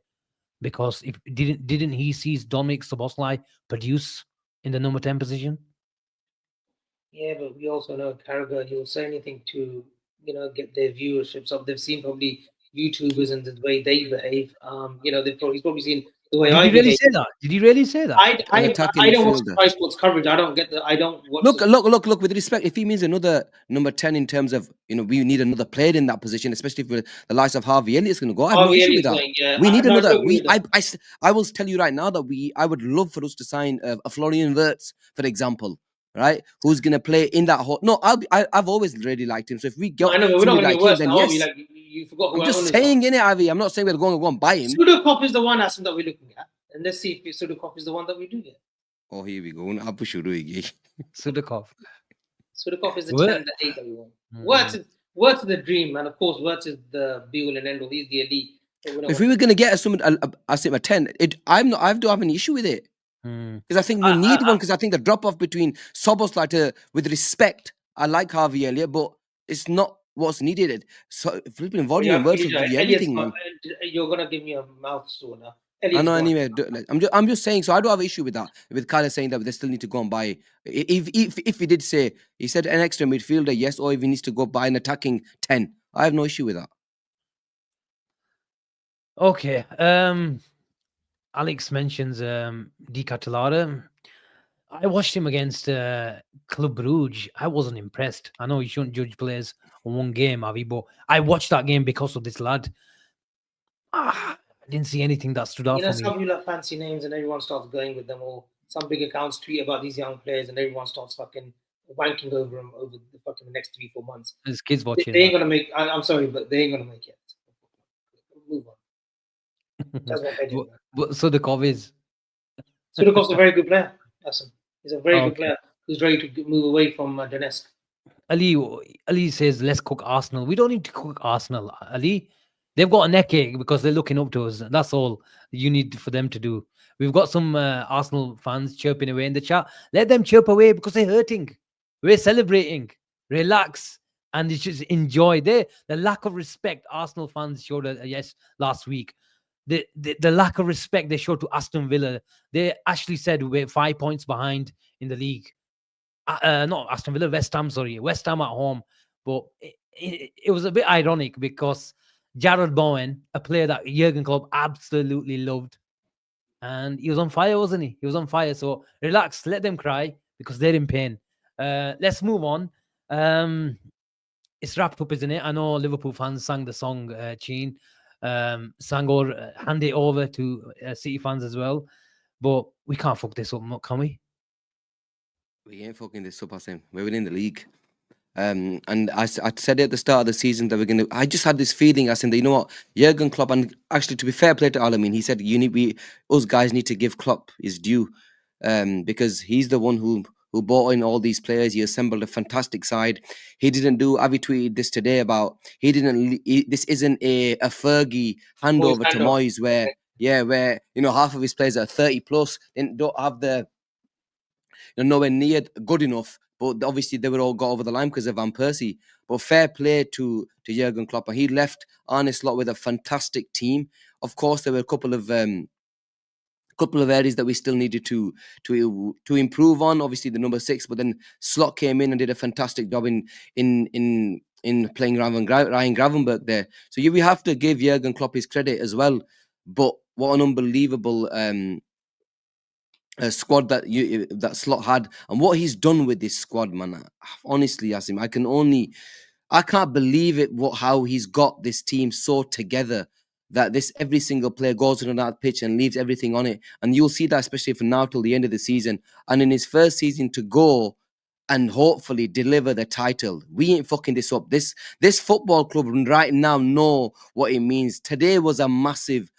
because if didn't he see Dominic Szoboszlai produce in the number 10 position? Yeah, but we also know Carragher, he'll say anything to get their viewerships up. They've seen probably YouTubers and the way they behave. He's probably seen the way I behave. Did he really say that? I don't watch Sky Sports coverage. I don't get the. I don't watch. Look. With respect, if he means another number 10 in terms of we need another player in that position, especially if the likes of Harvey Elliott's going to go. I have no issue with that. We need another. I will tell you right now that I would love for us to sign a Florian Wirtz, for example. Right, who's gonna play in that whole? No, I've always really liked him. So if we get somebody like him, then yes. You forgot who I'm just saying, innit, Avi? I'm not saying we're going to go and buy him. Sudakov is the one, Asim, that we're looking at, and let's see if Sudakov is the one that we do get. Oh, here we go. Sudakov. Sudakov is the 10, the 8 that we want. Wirtz is the dream, man. Of course, Wirtz is the be-all and end-all. He's the elite. If we were going to get a 10, I don't have any issue with it. Because I think we need one, because I think the drop-off between Szoboszlai, with respect, I like Harvey Elliott, but it's not what's needed. So flipping volume works with everything, man. You're going to give me a mouth sore now. I know, anyway. I'm just saying, so I don't have an issue with that, with Kyler saying that they still need to go and buy. If he did say, he said an extra midfielder, yes, or if he needs to go buy an attacking 10, I have no issue with that. Okay. Alex mentions Di Catalara. I watched him against Club Brugge. I wasn't impressed. I know you shouldn't judge players on one game, Avi, but I watched that game because of this lad. I didn't see anything that stood out for me. Some people have fancy names and everyone starts going with them, or some big accounts tweet about these young players and everyone starts fucking wanking over them over the fucking next 3-4 months. There's kids watching. They ain't going to make, I'm sorry, but they ain't going to make it. Move on. That's what they do. Sudakov is. Sudakov's a very good player. He's a very good player who's ready to move away from Donetsk. Ali says, let's cook Arsenal. We don't need to cook Arsenal, Ali. They've got a neck ache because they're looking up to us. That's all you need for them to do. We've got some Arsenal fans chirping away in the chat. Let them chirp away because they're hurting. We're celebrating. Relax. And you just enjoy. The lack of respect Arsenal fans showed last week. The lack of respect they showed to Aston Villa. They actually said we're 5 points behind in the league. Not Aston Villa, West Ham, sorry. West Ham at home. But it was a bit ironic because Jared Bowen, a player that Jurgen Klopp absolutely loved, and he was on fire, wasn't he? He was on fire. So relax, let them cry because they're in pain. Let's move on. It's wrapped up, isn't it? I know Liverpool fans sang the song, Cheen, sang or hand it over to City fans as well. But we can't fuck this up, can we? We ain't fucking this up, Asim. We're winning the league. And I said at the start of the season that we're gonna. I just had this feeling, Asim, that you know what, Jurgen Klopp, and actually to be fair play to Alamin, he said us guys need to give Klopp his due, because he's the one who brought in all these players. He assembled a fantastic side. He didn't do. Avi tweeted this today about he didn't. This isn't a Fergie Moyes handover to handoff. Moyes where where half of his players are 30 plus and don't have the nowhere near good enough. But obviously they were all got over the line because of Van Persie. But fair play to Jurgen Klopp. He left Arne Slot with a fantastic team. Of course, there were a couple of areas that we still needed to improve on. Obviously, the number 6, but then Slot came in and did a fantastic job in playing Ryan Gravenberg there. So we have to give Jurgen Klopp his credit as well. But what an unbelievable squad that Slot had, and what he's done with this squad, man. Honestly, Asim, I can't believe it. How he's got this team so together that every single player goes on that pitch and leaves everything on it, and you'll see that especially from now till the end of the season, and in his first season to go and hopefully deliver the title. We ain't fucking this up. This football club right now know what it means. Today was a massive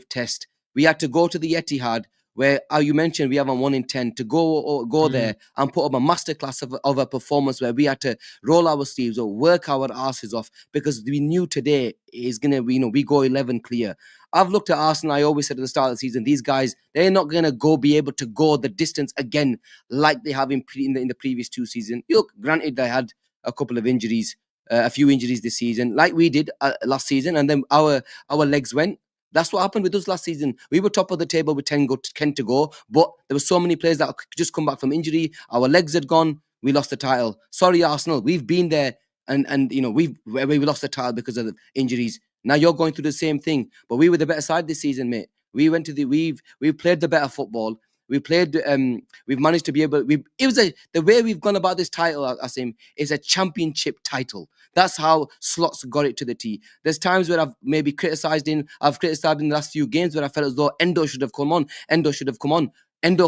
test. We had to go to the Etihad, where you mentioned we haven't won in 10, to go there and put up a masterclass of a performance where we had to roll our sleeves or work our asses off, because we knew today is gonna we go 11 clear. I've looked at Arsenal. I always said at the start of the season, these guys, they're not gonna be able to go the distance again like they have in the previous 2 seasons. Look, granted they had a couple of injuries, a few injuries this season, like we did last season, and then our legs went. That's what happened with us last season. We were top of the table with 10 to go, but there were so many players that just come back from injury. Our legs had gone. We lost the title. Sorry, Arsenal. We've been there, and we lost the title because of the injuries. Now you're going through the same thing, but we were the better side this season, mate. We went to we've played the better football. We played. We've managed to be able. The way we've gone about this title, Asim, is a championship title. That's how Slots got it to the T. There's times where I've maybe criticized in the last few games where I felt as though Endo should have come on. Endo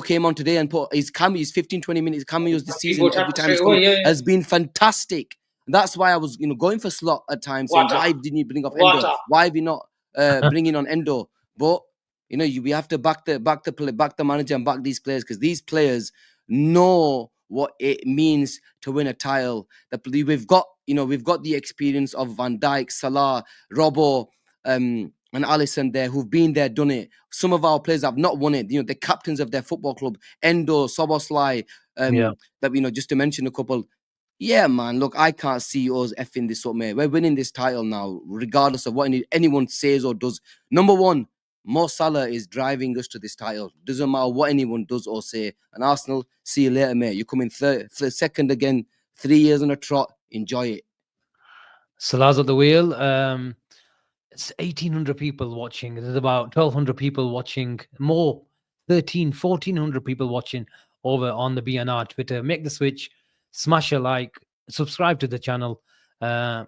came on today and put his 15-20 minutes cameos this season every time he's come has been fantastic. That's why I was going for Slot at times, saying, why didn't you bring off Endo? Why have you not bringing on Endo? But we have to back the manager and back these players, because these players know what it means to win a title. That we've got the experience of Van Dijk, Salah, Robbo, and Alisson there, who've been there, done it. Some of our players have not won it. The captains of their football club, Endo, Soboslai, that just to mention a couple. Yeah, man. Look, I can't see us effing this up, mate. We're winning this title now, regardless of what anyone says or does. Number one, Mo Salah is driving us to this title. Doesn't matter what anyone does or say. And Arsenal, see you later, mate. You're coming second again, 3 years on a trot. Enjoy it. Salah's at the wheel. It's 1,800 people watching. There's about 1,200 people watching. More, 1,400 people watching over on the BNR Twitter. Make the switch. Smash a like. Subscribe to the channel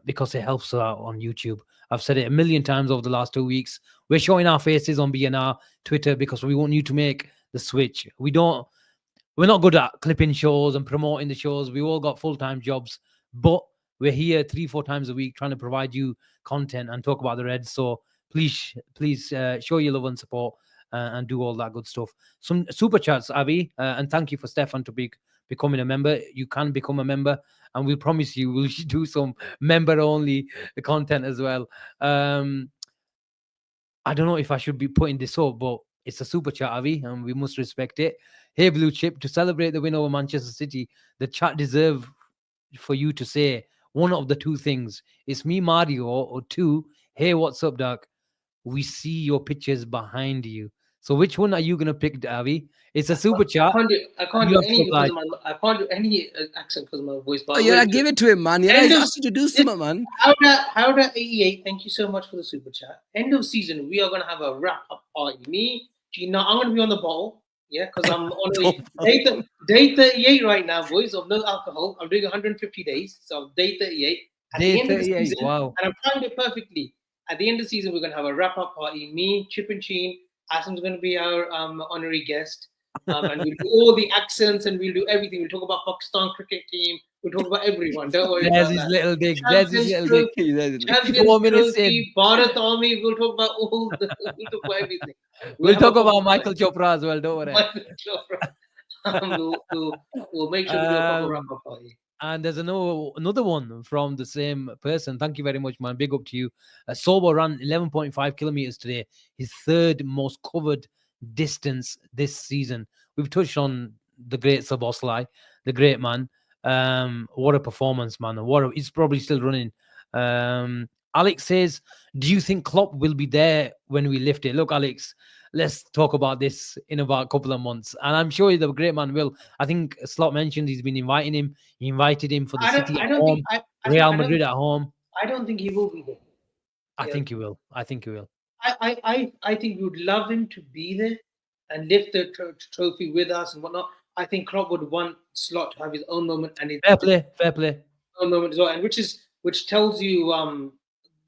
because it helps out on YouTube. I've said it a million times over the last 2 weeks. We're showing our faces on BNR Twitter because we want you to make the switch. We're not good at clipping shows and promoting the shows. We all got full-time jobs, but we're here 3-4 times a week trying to provide you content and talk about the Reds. So please show your love and support and do all that good stuff. Some super chats, Avi, and thank you for Stefan to becoming a member. You can become a member, and we promise you we'll do some member-only content as well. I don't know if I should be putting this up, but it's a super chat, Avi, and we must respect it. Hey, Blue Chip, to celebrate the win over Manchester City, the chat deserve for you to say one of the two things. It's me, Mario, or two, hey, what's up, Doc? We see your pictures behind you. So which one are you going to pick, Avi? It's a super chat. I can't do any accent because of my voice. But give it to him, man. Yeah, he's asked you to do something, man. Howda 88, thank you so much for the super chat. End of season, we are going to have a wrap-up party. Me, No, I'm going to be on the bottle. Yeah, because I'm on day 38 right now, boys, of no alcohol. I'm doing 150 days. So day 38. At Day the end of the 38. season, Wow. and I'm timed it perfectly. At the end of the season, we're going to have a wrap-up party. Me, Chip and Sheen. Asim's going to be our honorary guest. And we'll do all the accents and we'll do everything. We'll talk about Pakistan cricket team. We'll talk about everyone. Don't worry There's about his that. little dig. There's his Champions little dig. Trophy, Champions 4 minutes in. Trophy, Bharat Army. We'll talk about we'll talk about everything. We'll have talk a about proper Michael Chopra as well. Don't worry. Michael Chopra. We'll make sure we do a proper wrap-up party. And there's another one from the same person. Thank you very much, man. Big up to you. Sobo ran 11.5 kilometers today, his third most covered distance this season. We've touched on the great Saboslai, the great man. What a performance, man. He's probably still running. Alex says, do you think Klopp will be there when we lift it? Look, Alex, let's talk about this in about a couple of months. And I'm sure the great man will. I think Slot mentioned he's been inviting him. He invited him for the City at home, Real Madrid at home. I don't think he will be there. I think he will. I think he will. I think we would love him to be there and lift the trophy with us and whatnot. I think Klopp would want Slot to have his own moment and his fair play. Own moment as well, and which tells you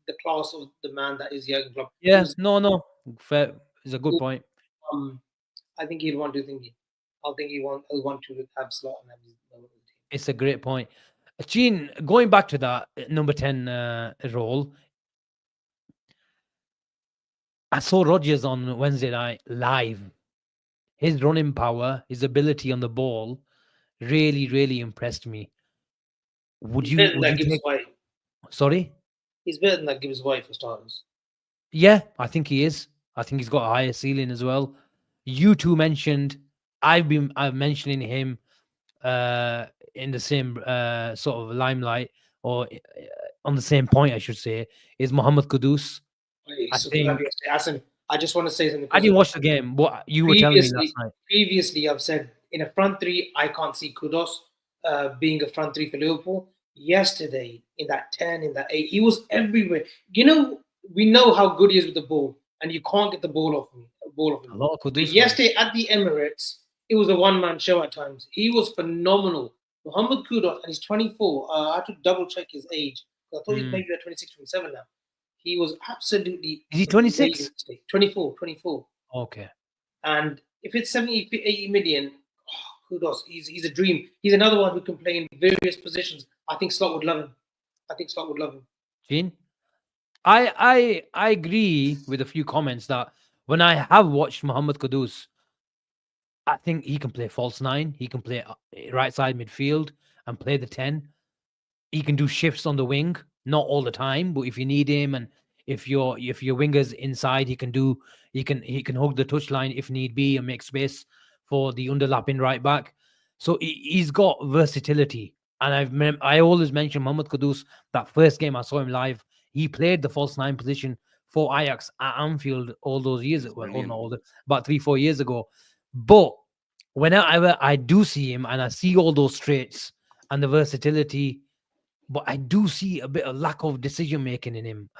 the class of the man that is Jurgen Klopp. Yeah, no, fair. It's a good point. I think he'll want to think. I think he'll want to have Slot and have his moment. It's a great point. Gene, going back to that number 10 role, I saw Rodgers on Wednesday night live. His running power, his ability on the ball, really, really impressed me. Would you take... Sorry? He's better than that Gibbs White for starters. Yeah, I think he is. I think he's got a higher ceiling as well. You two mentioned, I'm mentioning him in the same sort of limelight, or on the same point, I should say, is Mohamed Kudus. Asim, I just want to say something. I didn't watch the game. What you were telling me last night. Previously, I've said in a front three, I can't see Kudus being a front three for Liverpool. Yesterday, in that 10, in that 8, he was everywhere. You know, we know how good he is with the ball, and you can't get the ball off him. A lot of Kudus. Yesterday at the Emirates, it was a one-man show at times. He was phenomenal. Mohamed Kudus, and he's 24. I had to double-check his age. I thought he's maybe at 26, 27 now. He was absolutely... Is he 26? 24. Okay. And if it's 70, 80 million, Kudus, he's a dream. He's another one who can play in various positions. I think Slot would love him. Gene? I agree with a few comments that when I have watched Mohamed Kudus, I think he can play false 9. He can play right side midfield and play the 10. He can do shifts on the wing, not all the time, but if you need him, and if your winger's inside, he can hug the touchline if need be and make space for the underlapping right back. So he's got versatility. And I always mention Mohamed Kudus. That first game I saw him live, he played the false 9 position for Ajax at Anfield all those years ago. About 3-4 years ago. But whenever I do see him and I see all those traits and the versatility, but I do see a bit of lack of decision making in him,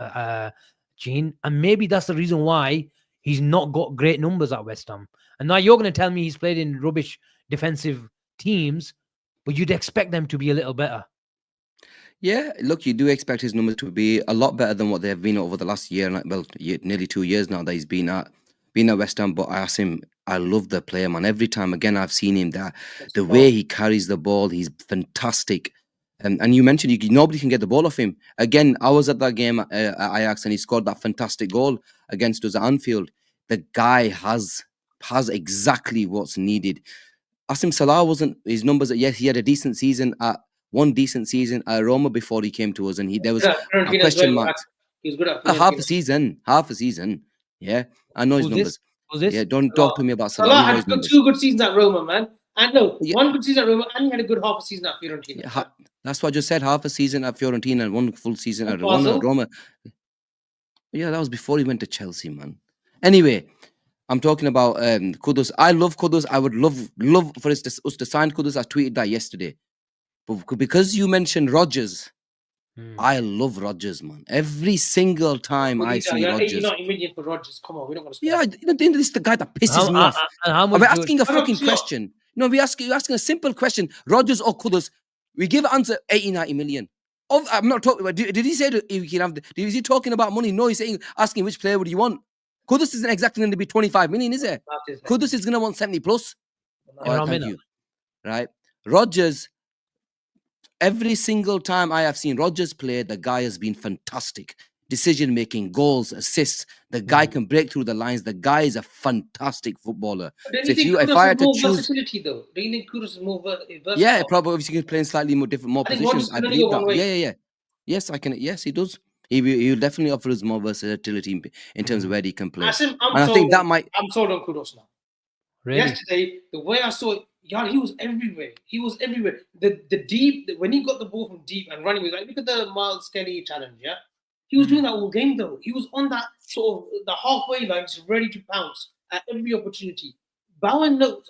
Gene. And maybe that's the reason why he's not got great numbers at West Ham. And now you're going to tell me he's played in rubbish defensive teams, but you'd expect them to be a little better. Yeah, look, you do expect his numbers to be a lot better than what they have been over the last year, nearly 2 years now that he's been at West Ham. But Asim, I love the player, man. Every time, again, I've seen him there. The way he carries the ball, he's fantastic. And you mentioned nobody can get the ball off him. Again, I was at that game at Ajax and he scored that fantastic goal against us at Anfield. The guy has exactly what's needed. Asim Salah his numbers, yes, he had one decent season at Roma before he came to us, and there was a question mark. He was good at half a season. Yeah, I know his numbers. Who's this? Yeah, don't talk to me about Salah. Salah had 2 good seasons at Roma, man. And one good season at Roma, and he had a good half a season at Fiorentina. Yeah, that's what I just said. Half a season at Fiorentina and 1 full season at Roma. Yeah, that was before he went to Chelsea, man. Anyway, I'm talking about Kudus. I love Kudus. I would love for us to sign Kudus. I tweeted that yesterday. But because you mentioned Rodgers, I love Rodgers, man. Every single time I see You're Rodgers. 90 million for Rodgers. Come on, we don't want to spend. Yeah, this is the guy that pisses me off. And how We're much? asking a I'm not fucking sure. question. No, you're asking a simple question. Rodgers or Kudus? We give an answer 80, 90 million. I'm not talking about. Did he say that he can have? Is he talking about money? No, he's saying asking which player would you want. Kudus isn't exactly going to be 25 million, is it? Kudus is going to want 70 plus. All right, thank you. Right, Rodgers. Every single time I have seen Rodgers play, the guy has been fantastic. Decision making, goals, assists. The guy can break through the lines. The guy is a fantastic footballer. Don't So you think if I had to more choose, versatility though? Don't you think Kudus is more versatile? yeah, probably obviously he can play in slightly more different, more I think Rodgers positions. can I only believe go one that. way. Yeah. Yes, I can. Yes, he does. He will definitely offer us more versatility in terms of where he can play. Asim, And I think that might. I'm sold on Kudus now. Really? Yesterday, the way I saw it, yeah, he was everywhere. He was everywhere. The deep, when he got the ball from deep and running with, like, look at the Miles Skelly challenge, yeah? He was doing that all game, though. He was on that sort of the halfway line, just ready to pounce at every opportunity. Bowen knows,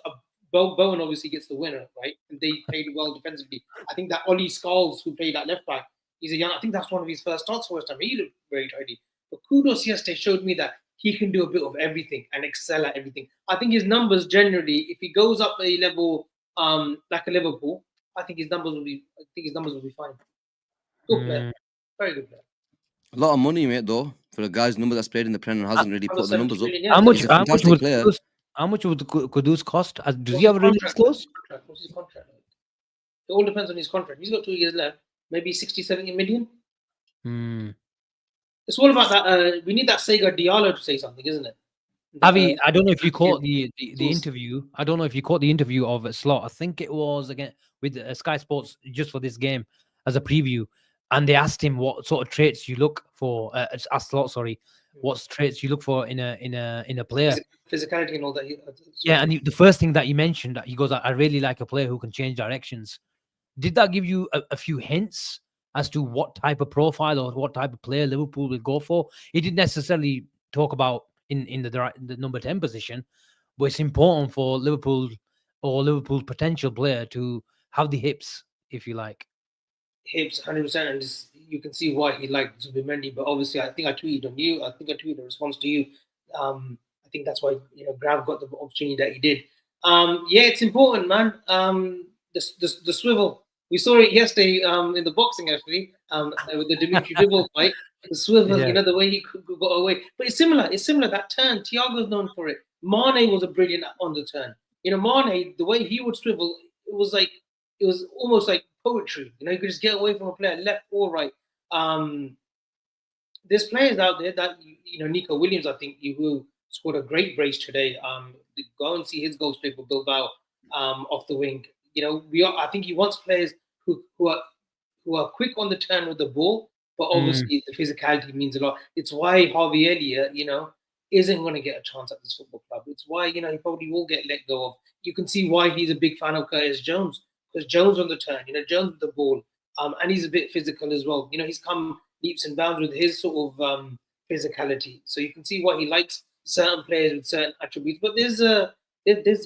Bowen obviously gets the winner, right? And they played well defensively. I think that Ollie Scholes, who played that left back, I think that's one of his first starts for us time. He looked very tidy. But Kudos yesterday showed me that he can do a bit of everything and excel at everything. I think his numbers generally, if he goes up a level like a Liverpool, I think his numbers will be fine. Good player. Very good player. A lot of money, mate, though, for a guy's number that's played in the Premier hasn't really put the numbers up. How much? He's a fantastic player. How much would Kudus cost? Does he have a release clause? What's his contract? It all depends on his contract. He's got 2 years left, maybe 60, 70 million. It's all about that. We need that Sega Diallo to say something, isn't it? Avi, I don't know if you caught the interview. I don't know if you caught the interview of Slot. I think it was again with Sky Sports just for this game as a preview, and they asked him what sort of traits you look for. Asked Slot, sorry, what traits you look for in a player. Physicality and all that. Yeah, and the first thing that he mentioned, that he goes, I really like a player who can change directions. Did that give you a few hints as to what type of profile or what type of player Liverpool will go for? He didn't necessarily talk about in the number 10 position, but it's important for Liverpool or Liverpool's potential player to have the hips, if you like. Hips, 100%, and you can see why he liked Zubimendi. But obviously, I think I tweeted on you. I think I tweeted a response to you. I think that's why Grav got the opportunity that he did. Yeah, it's important, man. The swivel. We saw it yesterday in the boxing, actually, with the Dimitri Bivol fight. The swivel, the way he got away. But it's similar. It's similar. That turn, Thiago's known for it. Mane was a brilliant on the turn. Mane, the way he would swivel, it was almost like poetry. You could just get away from a player, left or right. There's players out there that Nico Williams, I think, who scored a great brace today. Go and see his goal straight for Bilbao off the wing. I think he wants players who are quick on the turn with the ball, but obviously the physicality means a lot. It's why Harvey Elliott, isn't going to get a chance at this football club. It's why he probably will get let go of. You can see why he's a big fan of Curtis Jones, because Jones on the turn, Jones with the ball, and he's a bit physical as well. He's come leaps and bounds with his sort of physicality. So you can see why he likes certain players with certain attributes. But there's a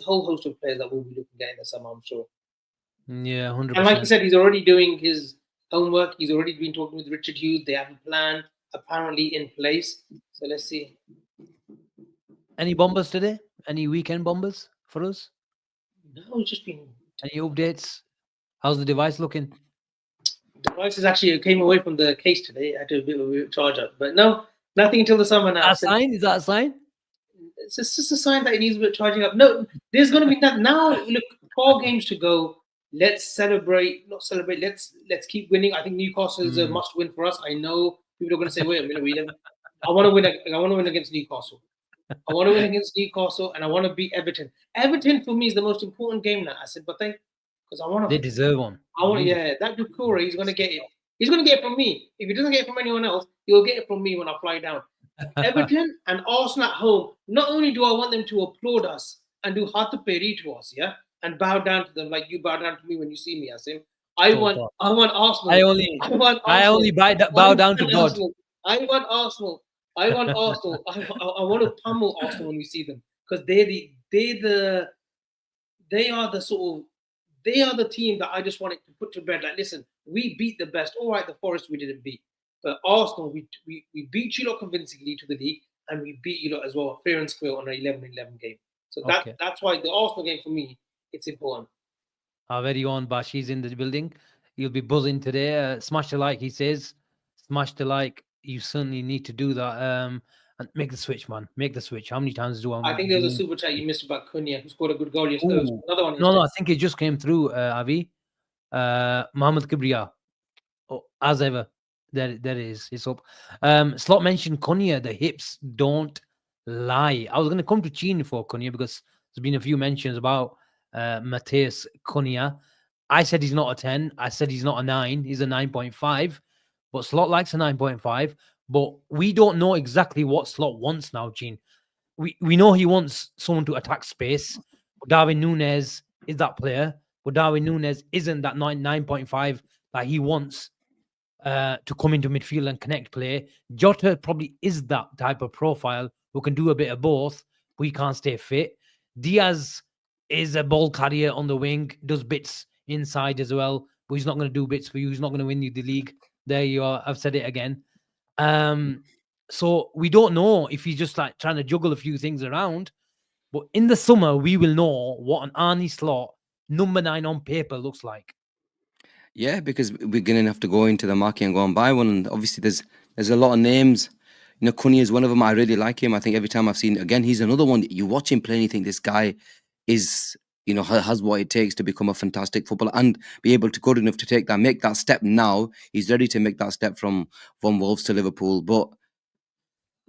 whole host of players that we'll be looking at in the summer, I'm sure. Yeah, 100%. And like you said, he's already doing his homework. He's already been talking with Richard Hughes. They have a plan apparently in place. So let's see. Any bombers today? Any weekend bombers for us? No, it's just been... Any updates? How's the device looking? The device came away from the case today. I had to do a bit of charge up. But no, nothing until the summer now. Is that a sign? It's just a sign that it needs a bit of charging up. No, there's going to be that now. Look, 12 games to go. Let's celebrate. Not celebrate. Let's keep winning. I think Newcastle is a must win for us. I know people are going to say, "Wait a minute, I want to win. I want to win against Newcastle. I want to win against Newcastle, and I want to beat Everton. Everton for me is the most important game now." I said, "But because I want to." They deserve one. That Dukura, he's going to get it. He's going to get it from me. If he doesn't get it from anyone else, he'll get it from me when I fly down. Everton and Arsenal at home. Not only do I want them to applaud us and do hatu peri to us, and bow down to them like you bow down to me when you see me, Asim. I want Arsenal. I only bow down to God. I want Arsenal. I want to pummel Arsenal when we see them, because they are the sort of they are the team that I just wanted to put to bed. Like, listen, we beat the best. All right, the Forest we didn't beat, but Arsenal we beat you lot convincingly to the league, and we beat you lot as well fair and square on an 11-11 game. So Okay. that's why the Arsenal game for me, it's important. Our very own Bashi's in the building. You'll be buzzing today. Smash the like, he says. Smash the like. You certainly need to do that. And make the switch, man. Make the switch. How many times do I think there was a super chat you missed about Cunha, who scored a good goal yesterday. Ooh. Another one. No, I think it just came through, Avi. Mohammed Kibriya. Oh, as ever. There it is. It's up. Slot mentioned Cunha. The hips don't lie. I was going to come to Chin for Cunha because there's been a few mentions about Mateus Cunha. I said he's not a 10. I said he's not a 9. He's a 9.5. But Slot likes a 9.5. But we don't know exactly what Slot wants now, Gene. We know he wants someone to attack space. But Darwin Núñez is that player. But Darwin Núñez isn't that 9.5 that he wants to come into midfield and connect play. Jota probably is that type of profile who can do a bit of both, but he can't stay fit. Diaz is a ball carrier on the wing, does bits inside as well, but he's not going to do bits for you. He's not going to win you the league. There you are. I've said it again. So we don't know if he's just like trying to juggle a few things around. But in the summer, we will know what an Arnie Slot number 9 on paper looks like. Yeah, because we're gonna have to go into the market and go and buy one. And obviously, there's a lot of names. You know, Cunha is one of them. I really like him. I think every time I've seen, again, he's another one. You watch him play and you think this guy is, you know, has what it takes to become a fantastic footballer and be able to good enough to make that step now. He's ready to make that step from Wolves to Liverpool. But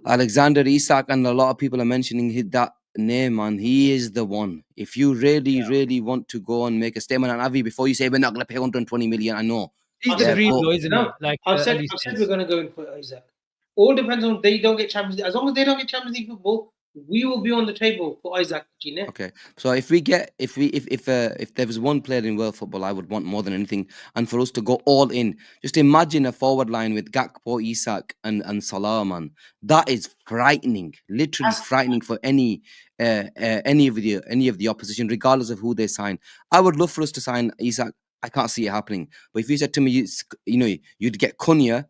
Alexander Isak and a lot of people are mentioning that name, man. He is the one. If you really want to go and make a statement, and Avi, before you say we're not going to pay 120 million, I know. He's the dream, though, isn't he? Like I've said we're going to go in for Isaac. All depends on they don't get Champions League. As long as they don't get Champions League football, we will be on the table for Isaac. Gina. Okay, so if there was one player in world football, I would want more than anything, and for us to go all in. Just imagine a forward line with Gakpo, Isak, and Salah, man. That is frightening, literally frightening for any of the opposition, regardless of who they sign. I would love for us to sign Isak. I can't see it happening. But if you said to me, you'd get Cunha,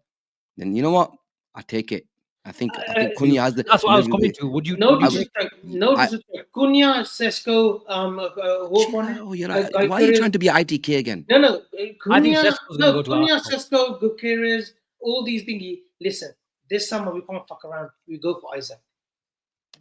then you know what? I take it. I think Cunha has the. That's what I was coming to. Would you? No disrespect. Cunha, Sesko, you're right. Why are you trying to be ITK again? No. Cunha, Sesko, Gutierrez, all these thingy. Listen, this summer we can't fuck around. We go for Isaac.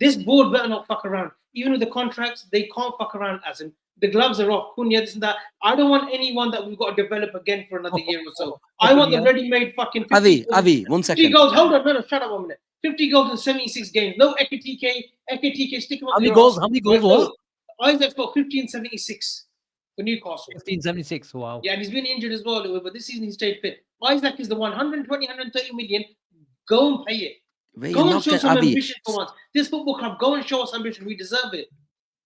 This board better not fuck around. Even with the contracts, they can't fuck around. Asim. The gloves are off. Cunha, this and that. I don't want anyone that we've got to develop again for another year or so. I want the ready-made fucking 50 Avi, 1 second. 50 goals. Hold on, no, shut up 1 minute. 50 goals in 76 games. No Ekitike, stick him up. How many goals? What? Isaac's got 1576 for Newcastle. 1576, wow. Yeah, and he's been injured as well, but this season he stayed fit. Isaac is the 120, 130 million. Go and pay it. Go and show some ambition for once. This football club, go and show us ambition. We deserve it.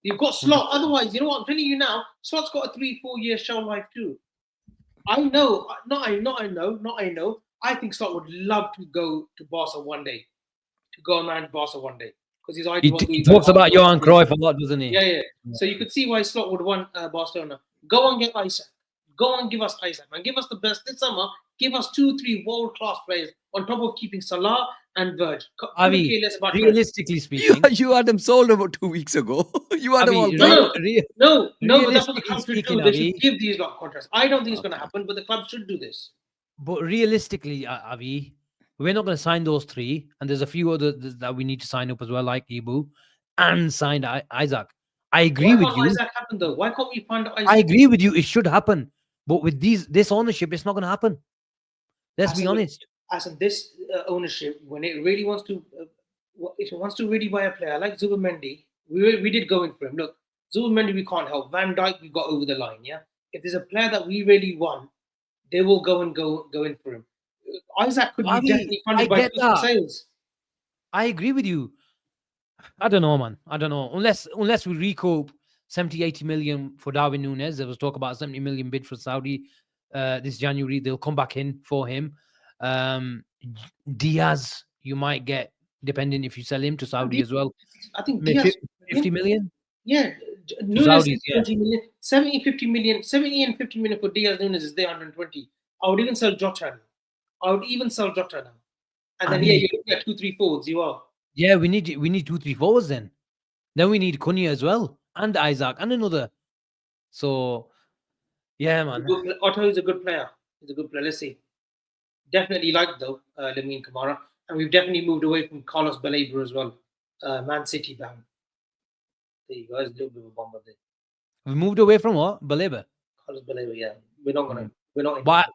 You've got Slot. Otherwise, you know what I'm telling you now? Slot's got a 3-4 year shelf life too. I know. I think Slot would love to go to Barca one day. To go and manage Barca one day. Because he talks about Johan Cruyff a lot, doesn't he? Yeah. So you could see why Slot would want Barcelona. Go and get Isaac. Go and give us Isaac. And give us the best this summer. Give us 2-3 world-class players on top of keeping Salah and Verge. Realistically speaking, you had them sold about 2 weeks ago. You had them all. No, but that's what the club should do. They should give these lot contracts. I don't think it's going to happen, but the club should do this. But realistically, Avi, we're not going to sign those 3, and there's a few others that we need to sign up as well, like Ibu, and sign Isaac. I agree with you. Why can't Isaac happen though? Why can't we find Isaac? I agree with you. It should happen, but with this ownership, it's not going to happen. Let's be honest. As in this ownership, when it really wants to, if it wants to really buy a player like Zubimendi, we did go in for him. Look, Zubimendi we can't help. Van Dijk we got over the line. Yeah, if there's a player that we really want, they will go in for him. Isaac could be definitely funded by sales. I agree with you. I don't know, man. I don't know. Unless we recoup 70-80 million for Darwin Núñez. There was talk about 70 million bid for Saudi this January. They'll come back in for him. Diaz, you might get, depending if you sell him to Saudi as well. I think Diaz 50 million. Yeah, Nunes Saudis, is yeah. 20 million, 70, 50 million, 70 and 50 million for Diaz. Nunes is there 120. I would even sell Jota now. I would even sell Jota now. And I then, yeah, mean, you're looking at 2-3 forwards. You are. yeah, we need 2-3 forwards then. Then we need Cunha as well, and Isaac, and another. So, yeah, man. Otto is a good player. He's a good player. Let's see. Definitely like, though, Lamine Kamara. And we've definitely moved away from Carlos Baleba as well. Man City bound. There you go. It's a little bit of a bomber there. We moved away from what? Baleba. Carlos Baleba, yeah. We're not going to. Mm. We're not. But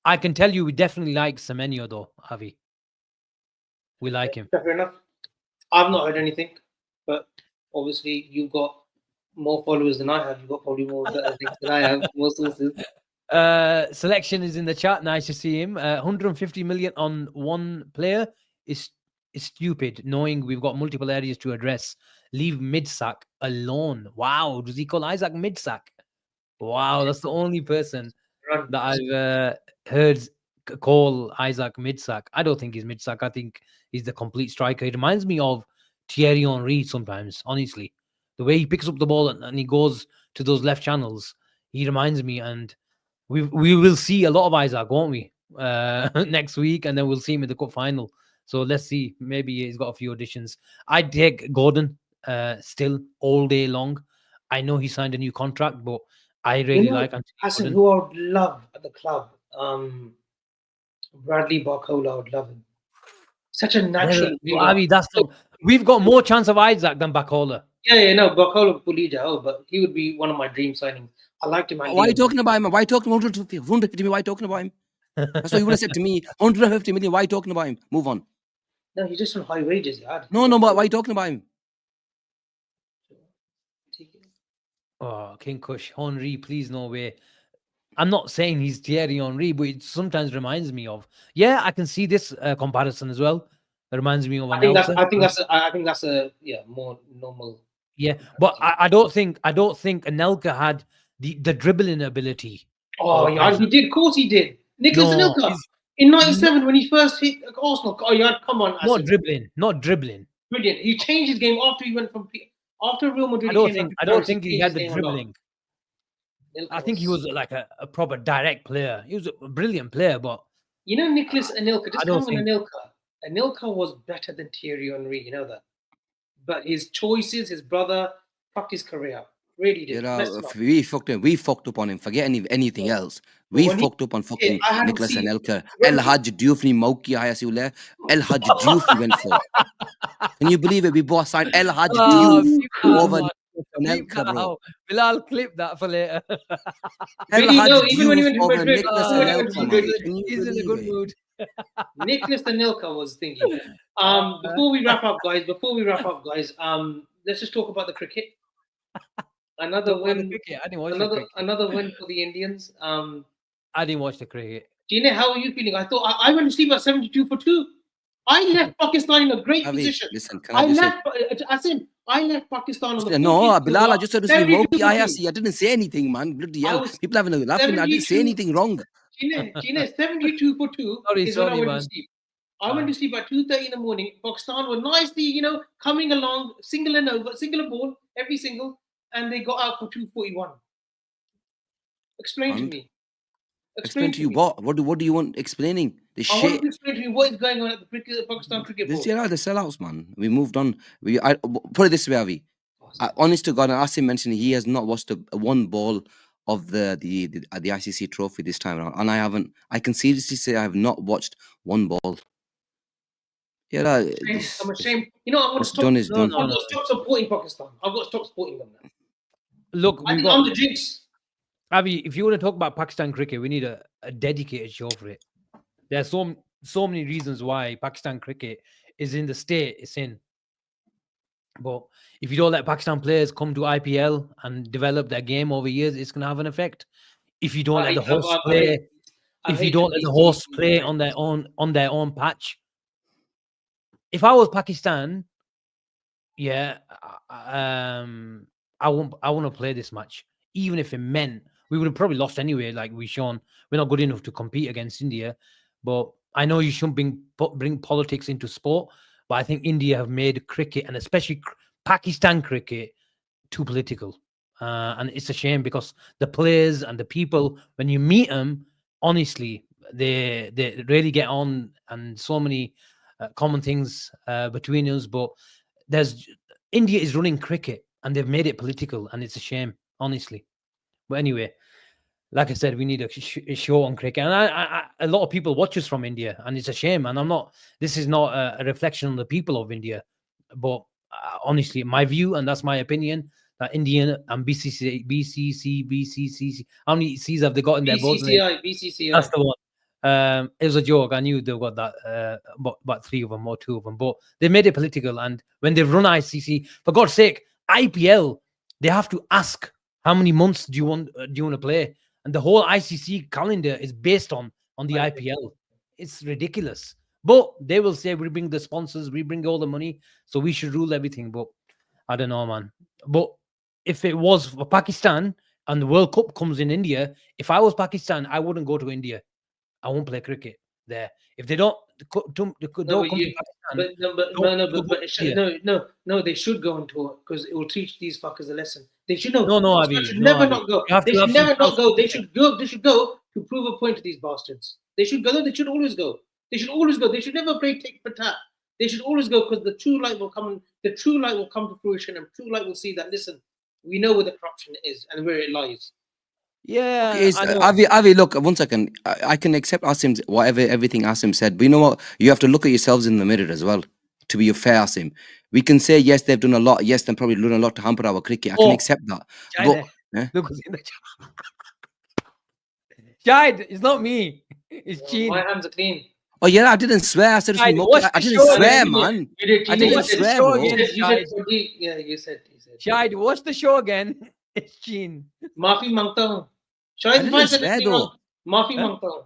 I can tell you, we definitely like Semenyo, though, Avi. We like him. Fair enough. I've not heard anything, but obviously you've got more followers than I have. You've got probably more things than I have, more sources. Selection is in the chat. Nice to see him. 150 million on one player is stupid, knowing we've got multiple areas to address. Leave Midsack alone. Wow. Does he call Isaac Midsack? Wow. That's the only person that I've heard call Isaac Midsack. I don't think he's Midsack. I think he's the complete striker. He reminds me of Thierry Henry sometimes, honestly. The way he picks up the ball and he goes to those left channels, he reminds me. And we will see a lot of Isaac, won't we? Next week, and then we'll see him in the cup final. So let's see. Maybe he's got a few auditions. I'd take Gordon still all day long. I know he signed a new contract, but I really like Anthony Asim, Gordon. who I would love at the club. Bradley Barcola, I would love him. Such a natural. We've got more chance of Isaac than Bacola. Yeah, no, Barcola Pulija, but he would be one of my dream signings. I liked him. Why are you talking about him? Why are you talking about 150 million? Why are you talking about him? That's what you would have said to me. 150 million. Why are you talking about him? Move on. No, he's just on high wages, yeah. No, but why are you talking about him? Oh, King Kush, Henry, please no way. I'm not saying he's Thierry Henry, but it sometimes reminds me of. Yeah, I can see this comparison as well. It reminds me of. I think that's a more normal. Yeah, but I don't think Anelka had the dribbling ability. Oh yeah, he did. Of course he did. Nicholas Anelka in '97 when he first hit Arsenal. Oh yeah, come on. Not dribbling. Brilliant. He changed his game after he went from after Real Madrid. I don't think he had the dribbling. I think he was like a proper direct player. He was a brilliant player, but you know, Nicholas Anelka. Just come on, Anelka. Anelka was better than Thierry Henry. You know that. But his choices, his brother, fucked his career. Really did. We fucked up on him. Forget anything else. We fucked up on fucking Nicholas Anelka. El Hadj Dioufni Mauki Hayasiule. El Hadj Diouf went for. Can you believe it? We both signed El Hadj Diouf over Anelka, bro. Bilal, clip that for later. El Hadj Diouf over Nicholas Anelka. He's in a good mood. Nicholas Anelka was thinking. Before we wrap up, guys. Let's just talk about the cricket. Another win. Another win for the Indians. I didn't watch the cricket. Gina, how are you feeling? I thought I went to sleep at 72 for 2. I left Pakistan in a great position. Listen, I left Pakistan on the No, Bilal, I just said to say Moki IRC. I didn't say anything, man. Bloody hell. People having a laugh. I didn't say anything wrong. Gina, 72 for 2 is when I went to sleep. I went to sleep at 2:30 in the morning. Pakistan were nicely, coming along, single ball, every single, and they got out for 241. Explain to me. Explain to you what? What do you want explaining? I want to explain to you what is going on at the Pakistan cricket board. They're the sellouts, man. We moved on. I put it this way, Avi. Honest to God, Asim mentioned he has not watched one ball of the ICC trophy this time around, and I haven't. I can seriously say I have not watched one ball. Yeah, I'm ashamed. I'm going to stop. I'm going to stop supporting Pakistan. I've got to stop supporting them now. Look, I'm the jinx. Avi, if you want to talk about Pakistan cricket, we need a dedicated show for it. There are so many reasons why Pakistan cricket is in the state it's in. But if you don't let Pakistan players come to IPL and develop their game over years, it's going to have an effect. If you don't let the hosts play, play on their own patch. If I was Pakistan, I want to play this match, even if it meant we would have probably lost anyway. Like we're not good enough to compete against India. But I know you shouldn't bring politics into sport, but I think India have made cricket, and especially Pakistan cricket, too political. And it's a shame because the players and the people, when you meet them, honestly, they really get on, and so many common things between us. But India is running cricket, and they've made it political, and it's a shame, honestly. But anyway, like I said, we need a show on cricket, and a lot of people watch us from India, and it's a shame. And I'm not. This is not a reflection on the people of India, but honestly, my view, and that's my opinion, that Indian and BCC. How many C's have they got in their boards? BCCI. That's the one. It was a joke. I knew they got that, about 3 of them or 2 of them, but they made it political. And when they've run ICC, for God's sake, IPL, they have to ask how many months do you want to play, and the whole ICC calendar is based on the IPL. It's ridiculous. But they will say we bring the sponsors, we bring all the money, so we should rule everything. But I don't know, man. But if it was for Pakistan and the World Cup comes in India, if I was Pakistan, I wouldn't go to India. I won't play cricket there. If they don't come to Pakistan, no, they should go on tour because it will teach these fuckers a lesson. They should know. No, They should never not go. They should never not go. They should go. They should go to prove a point to these bastards. They should go. They should always go. They should always go. They should never play tit for tat. They should always go because the true light will come. The true light will come to fruition, and true light will see that. Listen, we know where the corruption is and where it lies. Yeah, Avi, look, 1 second. I can accept Asim's everything Asim said, but you know what? You have to look at yourselves in the mirror as well. To be fair, Asim, we can say yes, they've done a lot. Yes, they've probably done a lot to hamper our cricket. I can accept that. But look who's in the Shahid, it's not me. It's Gene. My hands are clean. Oh yeah, I didn't swear. I said I didn't swear, man. I didn't swear, bro. Yeah, you said. Shahid, watch the show again. It's Gene. Maafi mangta hu. Shahid, if I said anything wrong, maafi mangta hu.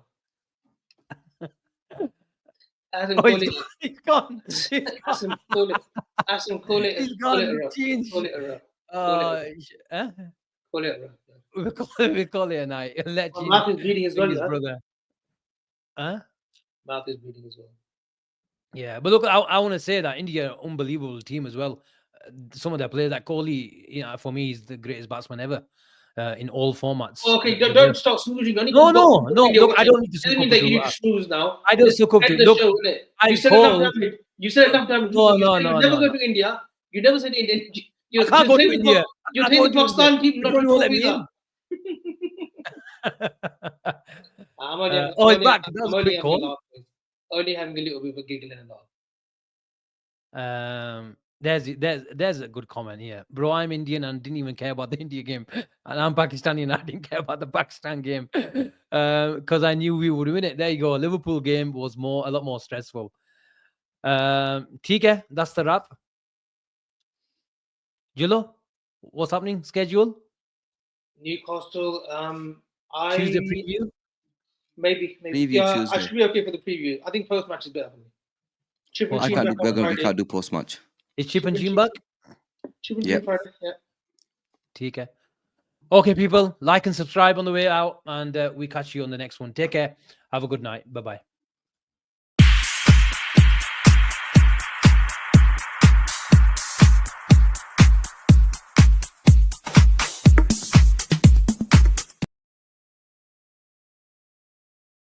He's gone. Asim, call it. He's gone. Gene. Call it a wrap. Call it a wrap. We call it a night. Let Gene. Mouth is bleeding as well, his brother. Mouth is bleeding as well. Yeah, but look, I want to say that India, unbelievable team as well. Some of their players, like Kohli, for me, is the greatest batsman ever in all formats. Okay, don't stop snoozing. No. Look, I don't need to. Doesn't mean that you need to snooze now. I don't suck up to. Look, you said enough time. No. You never go to India. You never said India. I can't go to India. You're saying the Pakistan team not to visa. It's back. Only having a little bit of a giggle and all. There's a good comment here, bro. I'm Indian and didn't even care about the India game, and I'm Pakistani and I didn't care about the Pakistan game because I knew we would win it. There you go. Liverpool game was a lot more stressful. TK, that's the wrap. Jilo, what's happening? Schedule? Newcastle. Tuesday preview. Maybe. Tuesday. I should be okay for the preview. I think post match is better for me. We can't do post match. Is Chip and Jim back? Chip and Jim Friday, yeah. TK. Okay, people, like and subscribe on the way out, and we catch you on the next one. Take care. Have a good night. Bye-bye.